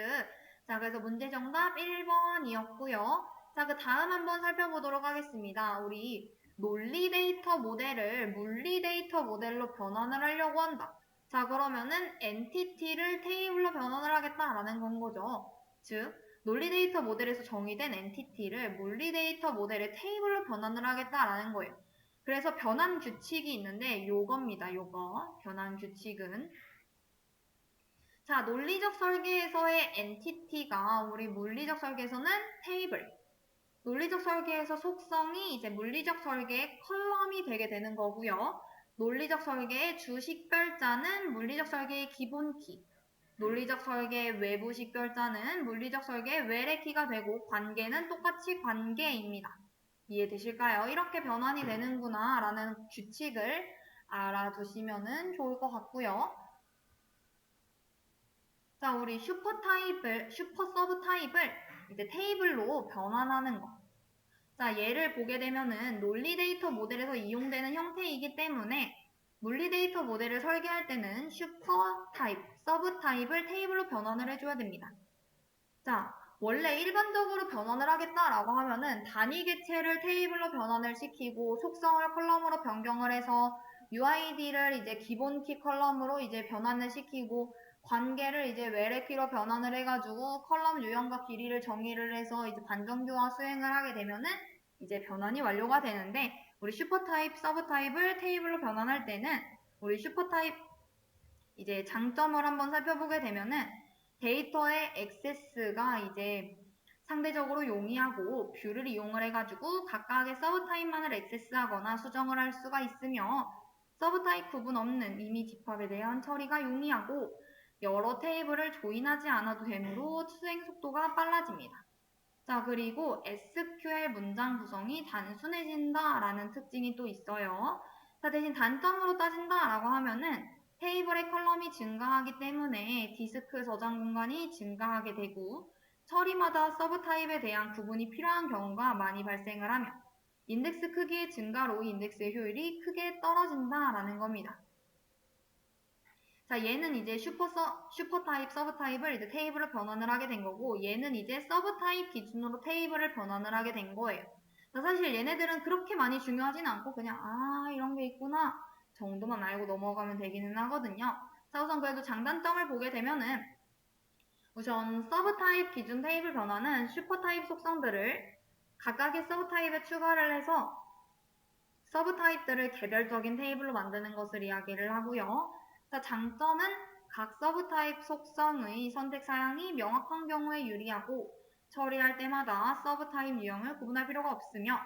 자, 그래서 문제 정답 1번이었고요. 자, 그 다음 한번 살펴보도록 하겠습니다. 우리 논리 데이터 모델을 물리 데이터 모델로 변환을 하려고 한다. 자, 그러면은 엔티티를 테이블로 변환을 하겠다라는 건 거죠. 즉, 논리 데이터 모델에서 정의된 엔티티를 물리 데이터 모델의 테이블로 변환을 하겠다라는 거예요. 그래서 변환 규칙이 있는데 요겁니다. 요거. 변환 규칙은 자, 논리적 설계에서의 엔티티가 우리 물리적 설계에서는 테이블, 논리적 설계에서 속성이 이제 물리적 설계의 컬럼이 되게 되는 거고요. 논리적 설계의 주식별자는 물리적 설계의 기본키, 논리적 설계의 외부 식별자는 물리적 설계의 외래 키가 되고 관계는 똑같이 관계입니다. 이해되실까요? 이렇게 변환이 되는구나 라는 규칙을 알아두시면 좋을 것 같고요. 자, 우리 슈퍼 서브 타입을 이제 테이블로 변환하는 거. 자, 얘를 보게 되면은 논리 데이터 모델에서 이용되는 형태이기 때문에 물리 데이터 모델을 설계할 때는 슈퍼 타입, 서브 타입을 테이블로 변환을 해줘야 됩니다. 자, 원래 일반적으로 변환을 하겠다라고 하면은 단위 객체를 테이블로 변환을 시키고 속성을 컬럼으로 변경을 해서 UID를 이제 기본 키 컬럼으로 이제 변환을 시키고 관계를 이제 외래 키로 변환을 해가지고 컬럼 유형과 길이를 정의를 해서 이제 반정교화 수행을 하게 되면은 이제 변환이 완료가 되는데 우리 슈퍼 타입, 서브 타입을 테이블로 변환할 때는 우리 슈퍼 타입 이제 장점을 한번 살펴보게 되면은 데이터의 액세스가 이제 상대적으로 용이하고 뷰를 이용을 해가지고 각각의 서브 타입만을 액세스하거나 수정을 할 수가 있으며 서브 타입 구분 없는 이미 집합에 대한 처리가 용이하고 여러 테이블을 조인하지 않아도 되므로 수행 속도가 빨라집니다. 자, 그리고 SQL 문장 구성이 단순해진다라는 특징이 또 있어요. 자, 대신 단점으로 따진다라고 하면은 테이블의 컬럼이 증가하기 때문에 디스크 저장 공간이 증가하게 되고 처리마다 서브 타입에 대한 구분이 필요한 경우가 많이 발생을 하며 인덱스 크기의 증가로 인덱스의 효율이 크게 떨어진다라는 겁니다. 자, 얘는 이제 슈퍼 타입, 서브 타입을 이제 테이블로 변환을 하게 된 거고, 얘는 이제 서브 타입 기준으로 테이블을 변환을 하게 된 거예요. 자, 사실 얘네들은 그렇게 많이 중요하진 않고, 그냥, 이런 게 있구나 정도만 알고 넘어가면 되기는 하거든요. 자, 우선 그래도 장단점을 보게 되면은, 우선 서브 타입 기준 테이블 변환은 슈퍼 타입 속성들을 각각의 서브 타입에 추가를 해서 서브 타입들을 개별적인 테이블로 만드는 것을 이야기를 하고요. 자, 장점은 각 서브 타입 속성의 선택 사양이 명확한 경우에 유리하고 처리할 때마다 서브 타입 유형을 구분할 필요가 없으며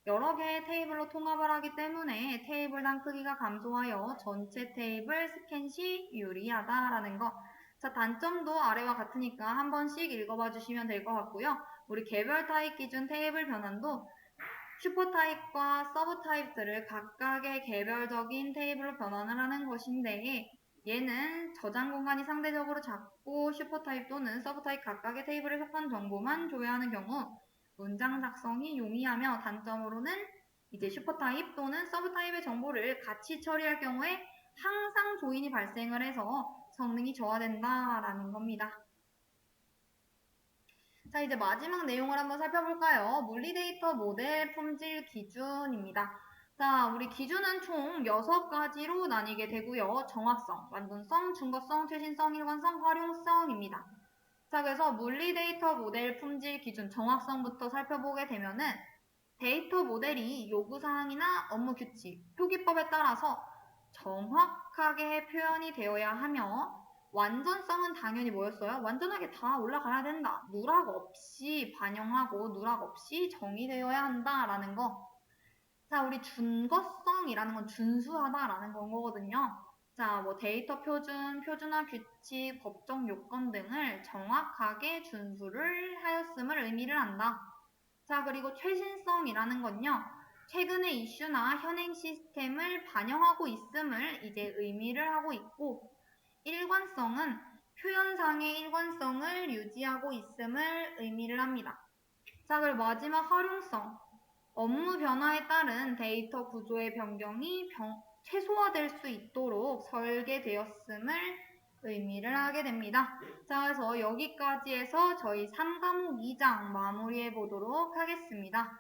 여러 개의 테이블로 통합을 하기 때문에 테이블당 크기가 감소하여 전체 테이블 스캔 시 유리하다라는 거. 자, 단점도 아래와 같으니까 한 번씩 읽어봐 주시면 될 것 같고요. 우리 개별 타입 기준 테이블 변환도 슈퍼 타입과 서브 타입들을 각각의 개별적인 테이블로 변환을 하는 것인데 얘는 저장 공간이 상대적으로 작고 슈퍼 타입 또는 서브 타입 각각의 테이블에 속한 정보만 조회하는 경우 문장 작성이 용이하며 단점으로는 이제 슈퍼 타입 또는 서브 타입의 정보를 같이 처리할 경우에 항상 조인이 발생을 해서 성능이 저하된다라는 겁니다. 자, 이제 마지막 내용을 한번 살펴볼까요? 물리데이터 모델 품질 기준입니다. 자, 우리 기준은 총 6가지로 나뉘게 되고요. 정확성, 완전성, 증거성, 최신성, 일관성, 활용성입니다. 자, 그래서 물리데이터 모델 품질 기준 정확성부터 살펴보게 되면은 데이터 모델이 요구사항이나 업무 규칙, 표기법에 따라서 정확하게 표현이 되어야 하며 완전성은 당연히 뭐였어요? 완전하게 다 올라가야 된다. 누락 없이 반영하고 누락 없이 정의되어야 한다라는 거. 자, 우리 준거성이라는 건 준수하다라는 건 거거든요. 자, 뭐 데이터 표준, 표준화 규칙, 법정 요건 등을 정확하게 준수를 하였음을 의미를 한다. 자, 그리고 최신성이라는 건요. 최근의 이슈나 현행 시스템을 반영하고 있음을 이제 의미를 하고 있고 일관성은 표현상의 일관성을 유지하고 있음을 의미를 합니다. 자, 그리고 마지막 활용성. 업무 변화에 따른 데이터 구조의 변경이 최소화될 수 있도록 설계되었음을 의미를 하게 됩니다. 자, 그래서 여기까지 해서 저희 3과목 2장 마무리해 보도록 하겠습니다.